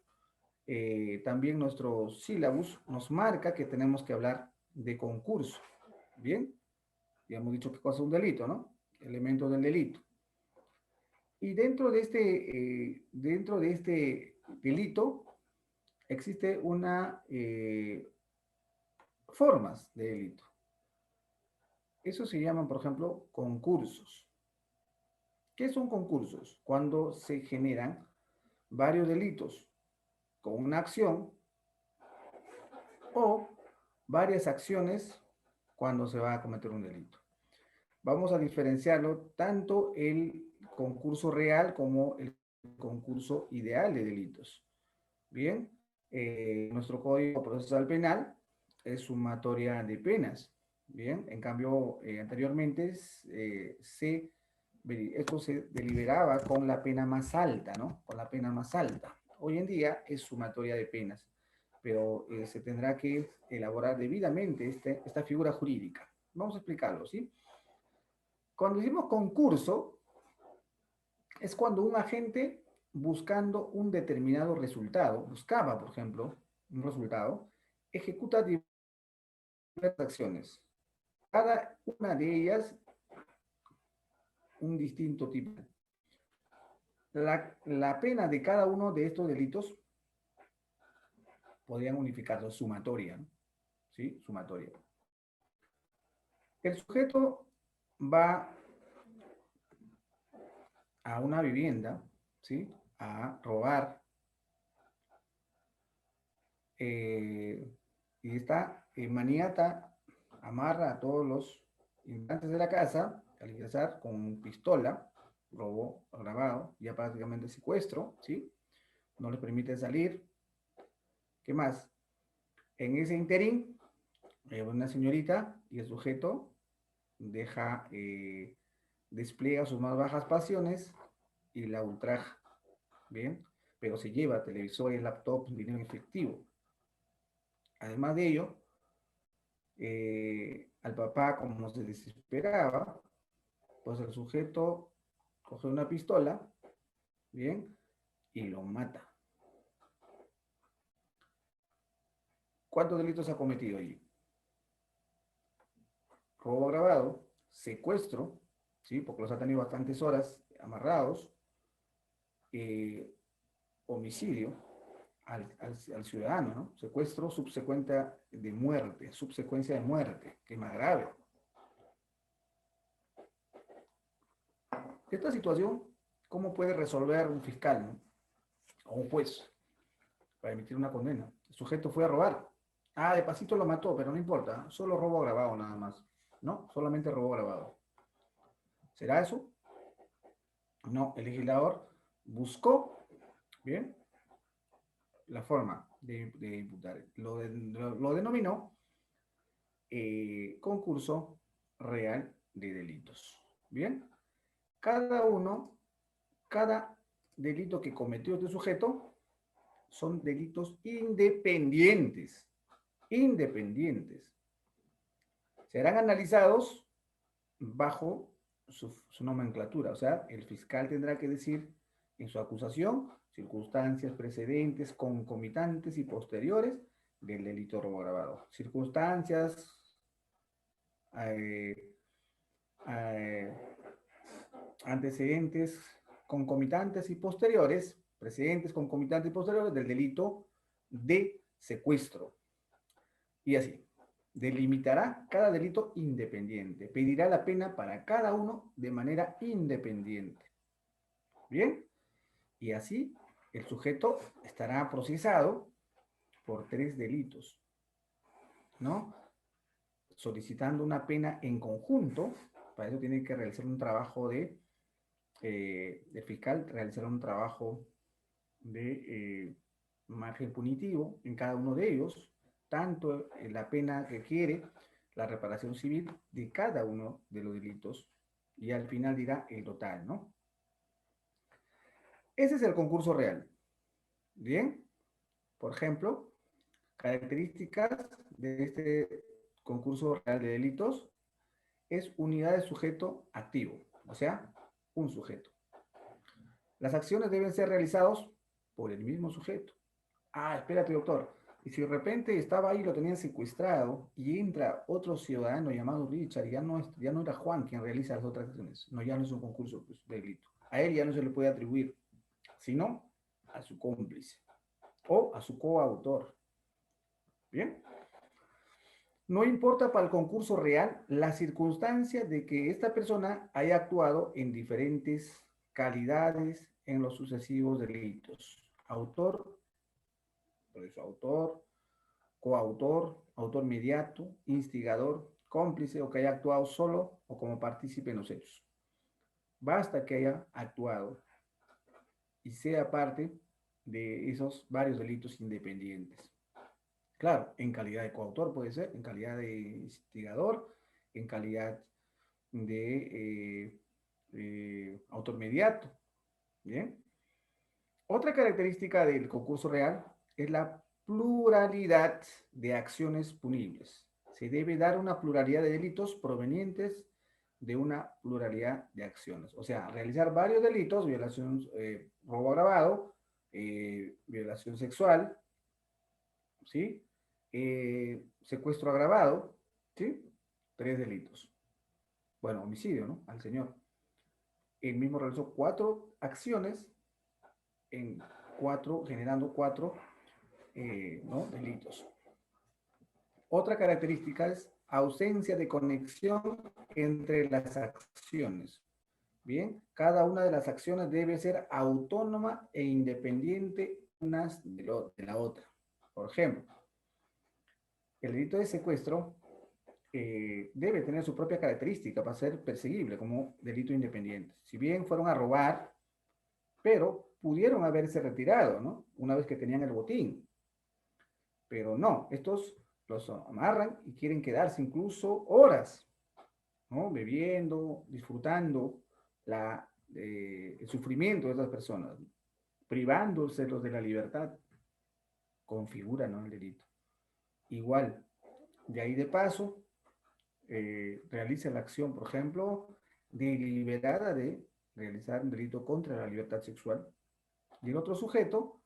También nuestro sílabus nos marca que tenemos que hablar de concurso. Bien, ya hemos dicho qué cosa es un delito, ¿no? Elementos del delito. Y dentro de este delito existe una formas de delito. Eso se llaman, por ejemplo, concursos. ¿Qué son concursos? Cuando se generan varios delitos con una acción o varias acciones cuando se va a cometer un delito. Vamos a diferenciarlo tanto el concurso real como el concurso ideal de delitos. Bien, nuestro Código Procesal Penal es sumatoria de penas. Bien, en cambio, anteriormente esto se deliberaba con la pena más alta, ¿no? Con la pena más alta. Hoy en día es sumatoria de penas, pero se tendrá que elaborar debidamente esta figura jurídica. Vamos a explicarlo, ¿sí? Cuando decimos concurso, es cuando un agente buscando un determinado resultado, buscaba, por ejemplo, un resultado, ejecuta diversas acciones. Cada una de ellas un distinto tipo. La pena de cada uno de estos delitos podrían unificarlo, sumatoria, ¿no? ¿Sí? Sumatoria. El sujeto va a una vivienda, ¿sí? A robar, y esta maniata amarra a todos los integrantes de la casa al ingresar con pistola, robo agravado, ya prácticamente secuestro, ¿sí? No les permite salir. ¿Qué más? En ese interín, una señorita y el sujeto despliega sus más bajas pasiones y la ultraja, ¿bien? Pero se lleva televisores, laptop, dinero en efectivo. Además de ello, al papá, como se desesperaba, pues el sujeto coge una pistola, ¿bien? Y lo mata. ¿Cuántos delitos ha cometido allí? Robo agravado, secuestro, ¿sí? Porque los ha tenido bastantes horas amarrados, eh, homicidio al ciudadano, ¿no? Secuestro subsecuencia de muerte, que es más grave. Esta situación, ¿cómo puede resolver un fiscal, ¿no? O un juez para emitir una condena? El sujeto fue a robar. Ah, de pasito lo mató, pero no importa, solo robo agravado nada más. ¿No? Solamente robo agravado. ¿Será eso? No, el legislador buscó, ¿bien? La forma de imputar. Lo denominó concurso real de delitos. ¿Bien? Cada uno, cada delito que cometió este sujeto son delitos independientes. Independientes. Serán analizados bajo su nomenclatura. O sea, el fiscal tendrá que decir en su acusación circunstancias precedentes, concomitantes y posteriores del delito robo agravado. Circunstancias eh, eh, antecedentes, concomitantes y posteriores, precedentes, concomitantes y posteriores del delito de secuestro. Y así. Delimitará cada delito independiente. Pedirá la pena para cada uno de manera independiente. ¿Bien? Y así el sujeto estará procesado por 3 delitos, ¿no? Solicitando una pena en conjunto. Para eso tiene que realizar un trabajo de fiscal, realizar un trabajo de margen punitivo en cada uno de ellos, tanto la pena que quiere la reparación civil de cada uno de los delitos, y al final dirá el total, ¿no? Ese es el concurso real. Bien, por ejemplo, características de este concurso real de delitos es unidad de sujeto activo, o sea, un sujeto. Las acciones deben ser realizadas por el mismo sujeto. Ah, espérate, doctor. Y si de repente estaba ahí, lo tenían secuestrado, y entra otro ciudadano llamado Richard, y ya no era Juan quien realiza las otras acciones. No, ya no es un concurso pues, de delito. A él ya no se le puede atribuir, sino a su cómplice o a su coautor. Bien. No importa para el concurso real la circunstancia de que esta persona haya actuado en diferentes calidades en los sucesivos delitos. Autor, por eso autor, coautor, autor mediato, instigador, cómplice o que haya actuado solo o como partícipe en los hechos. Basta que haya actuado y sea parte de esos varios delitos independientes. Claro, en calidad de coautor puede ser, en calidad de instigador, en calidad de autor mediato. Bien. Otra característica del concurso real es la pluralidad de acciones punibles. Se debe dar una pluralidad de delitos provenientes de una pluralidad de acciones. O sea, realizar varios delitos, violación, robo agravado, violación sexual, ¿sí? Secuestro agravado, ¿sí? 3 delitos. Bueno, homicidio, ¿no? Al señor. Él mismo realizó 4 acciones en generando 4 ¿no? delitos. Otra característica es ausencia de conexión entre las acciones. Bien, cada una de las acciones debe ser autónoma e independiente unas de la otra. Por ejemplo, el delito de secuestro debe tener su propia característica para ser perseguible como delito independiente. Si bien fueron a robar, pero pudieron haberse retirado, ¿no? Una vez que tenían el botín. Pero no, estos los amarran y quieren quedarse incluso horas, ¿no? Bebiendo, disfrutando el sufrimiento de esas personas, privándoselos de la libertad, configura, ¿no? El delito. Igual, de ahí de paso, realiza la acción, por ejemplo, deliberada de realizar un delito contra la libertad sexual. Y el otro sujeto,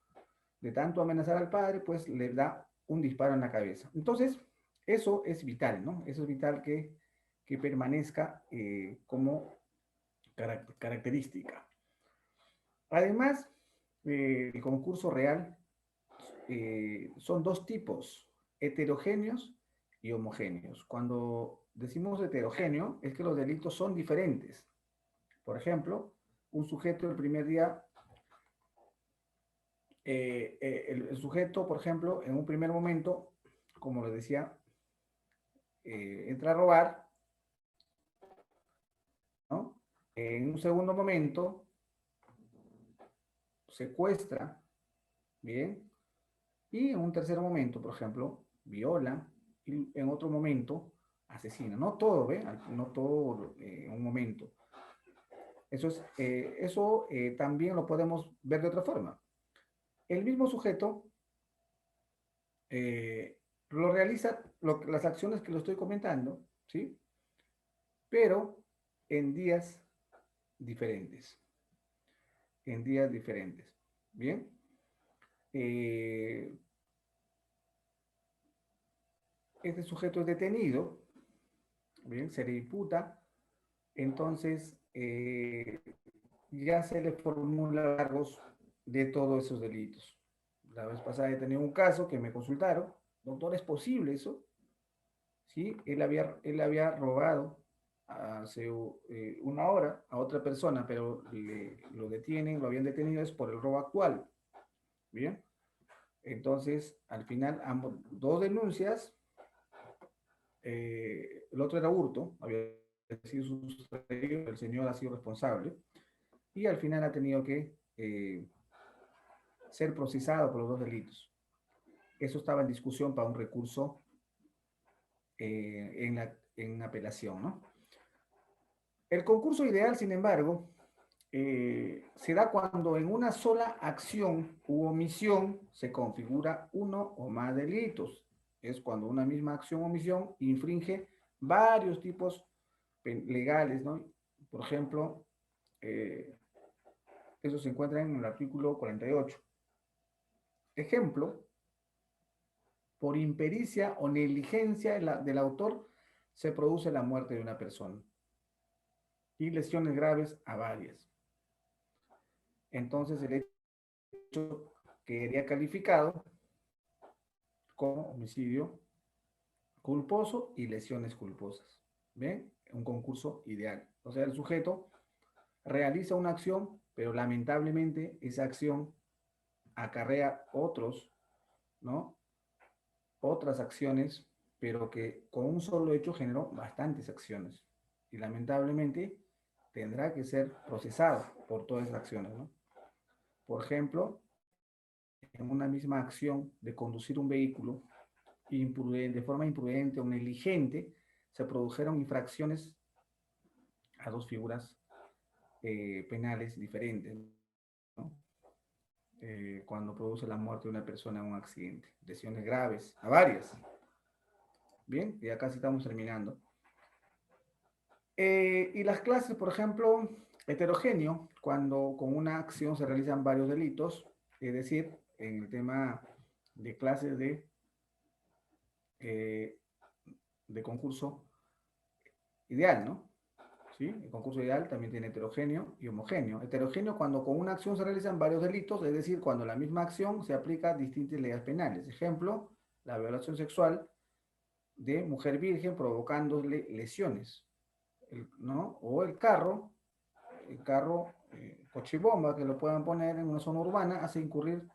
de tanto amenazar al padre, pues le da un disparo en la cabeza. Entonces, eso es vital, ¿no? Eso es vital que permanezca como característica. Además, el concurso real son 2 tipos, heterogéneos y homogéneos. Cuando decimos heterogéneo, es que los delitos son diferentes. Por ejemplo, un sujeto el primer día, el sujeto, por ejemplo, en un primer momento, como les decía, entra a robar, ¿no? En un segundo momento, secuestra, ¿bien? Y en un tercer momento, por ejemplo, viola, y en otro momento asesina. No todo, ¿ve? No todo en un momento. Eso también lo podemos ver de otra forma. El mismo sujeto lo realiza las acciones que lo estoy comentando, ¿sí? Pero en días diferentes. En días diferentes. ¿Bien? Eh, este sujeto es detenido, ¿bien? Se le imputa, entonces ya se le formula cargos de todos esos delitos. La vez pasada he tenido un caso que me consultaron, doctor, ¿es posible eso? Sí, él había robado hace una hora a otra persona, pero lo habían detenido es por el robo actual. Bien, entonces al final ambos, 2 denuncias, el otro era hurto, había sido sustraído, el señor ha sido responsable, y al final ha tenido que ser procesado por los 2 delitos. Eso estaba en discusión para un recurso en apelación, ¿no? El concurso ideal, sin embargo, se da cuando en una sola acción u omisión se configura uno o más delitos. Es cuando una misma acción o omisión infringe varios tipos legales, ¿no? Por ejemplo, eso se encuentra en el artículo 48. Ejemplo, por impericia o negligencia del autor se produce la muerte de una persona y lesiones graves a varias. Entonces, el hecho quedaría calificado como homicidio culposo y lesiones culposas. ¿Ven? Un concurso ideal. O sea, el sujeto realiza una acción, pero lamentablemente esa acción acarrea ¿no? Otras acciones, pero que con un solo hecho generó bastantes acciones. Y lamentablemente tendrá que ser procesado por todas esas acciones, ¿no? Por ejemplo, en una misma acción de conducir un vehículo de forma imprudente o negligente, se produjeron infracciones a dos figuras penales diferentes, ¿no? Cuando produce la muerte de una persona en un accidente, lesiones graves, a varias. Bien, ya casi estamos terminando. Y las clases, por ejemplo, heterogéneo, cuando con una acción se realizan varios delitos, es decir, en el tema de clases de concurso ideal, ¿no? ¿Sí? El concurso ideal también tiene heterogéneo y homogéneo. Heterogéneo cuando con una acción se realizan varios delitos, es decir, cuando la misma acción se aplica a distintas leyes penales. Ejemplo, la violación sexual de mujer virgen provocándole lesiones, ¿no? O el carro coche bomba que lo puedan poner en una zona urbana hace incurrir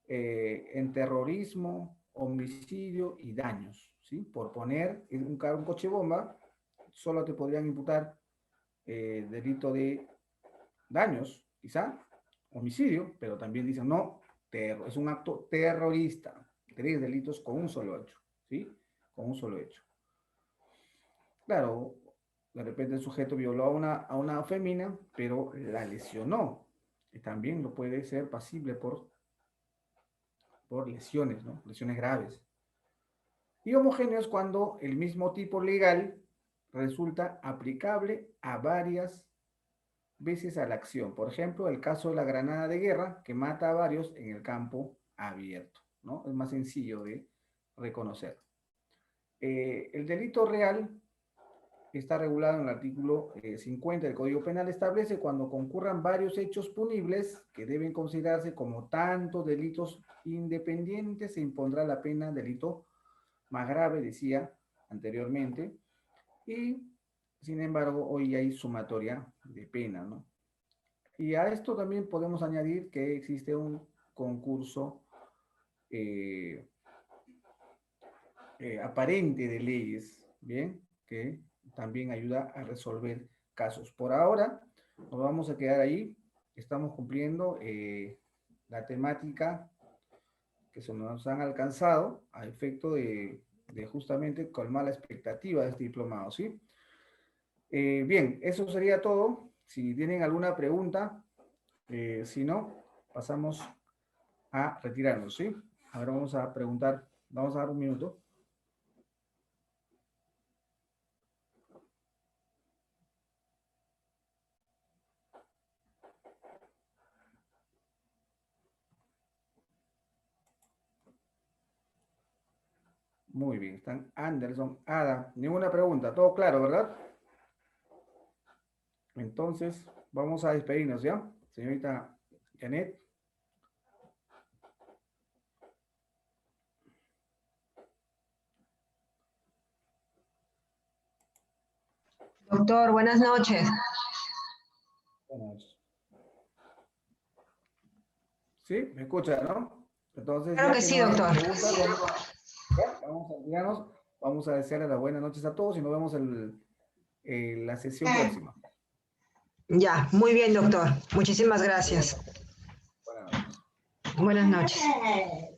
en terrorismo, homicidio y daños, ¿sí? Por poner un coche bomba, solo te podrían imputar delito de daños, quizá, homicidio, pero también dicen, no, es un acto terrorista, 3 delitos con un solo hecho, ¿sí? Con un solo hecho. Claro, de repente el sujeto violó a una fémina, pero la lesionó. Y también lo puede ser pasible por lesiones, ¿no? Lesiones graves. Y homogéneo es cuando el mismo tipo legal resulta aplicable a varias veces a la acción. Por ejemplo, el caso de la granada de guerra que mata a varios en el campo abierto, ¿no? Es más sencillo de reconocer. El delito real está regulado en el artículo 50 del Código Penal, establece cuando concurran varios hechos punibles que deben considerarse como tantos delitos independientes, se impondrá la pena delito más grave, decía anteriormente, y sin embargo hoy hay sumatoria de pena, ¿no? Y a esto también podemos añadir que existe un concurso aparente de leyes, ¿bien? Que también ayuda a resolver casos. Por ahora, nos vamos a quedar ahí. Estamos cumpliendo la temática que se nos han alcanzado a efecto de justamente colmar la expectativa de este diplomado, ¿sí? Bien, eso sería todo. Si tienen alguna pregunta, si no, pasamos a retirarnos, ¿sí? Ahora vamos a preguntar, vamos a dar un minuto. Muy bien, están Anderson, Ada, ninguna pregunta, todo claro, ¿verdad? Entonces, vamos a despedirnos, ¿ya? Señorita Janet. Doctor, buenas noches. Buenas noches. ¿Sí? ¿Me escucha, no? Entonces, Claro ya que que sí, no hay doctor. preguntas, vamos a retirarnos, vamos a desearles las buenas noches a todos y nos vemos en la sesión próxima. Ya, muy bien, doctor. Muchísimas gracias. Buenas noches. Buenas noches.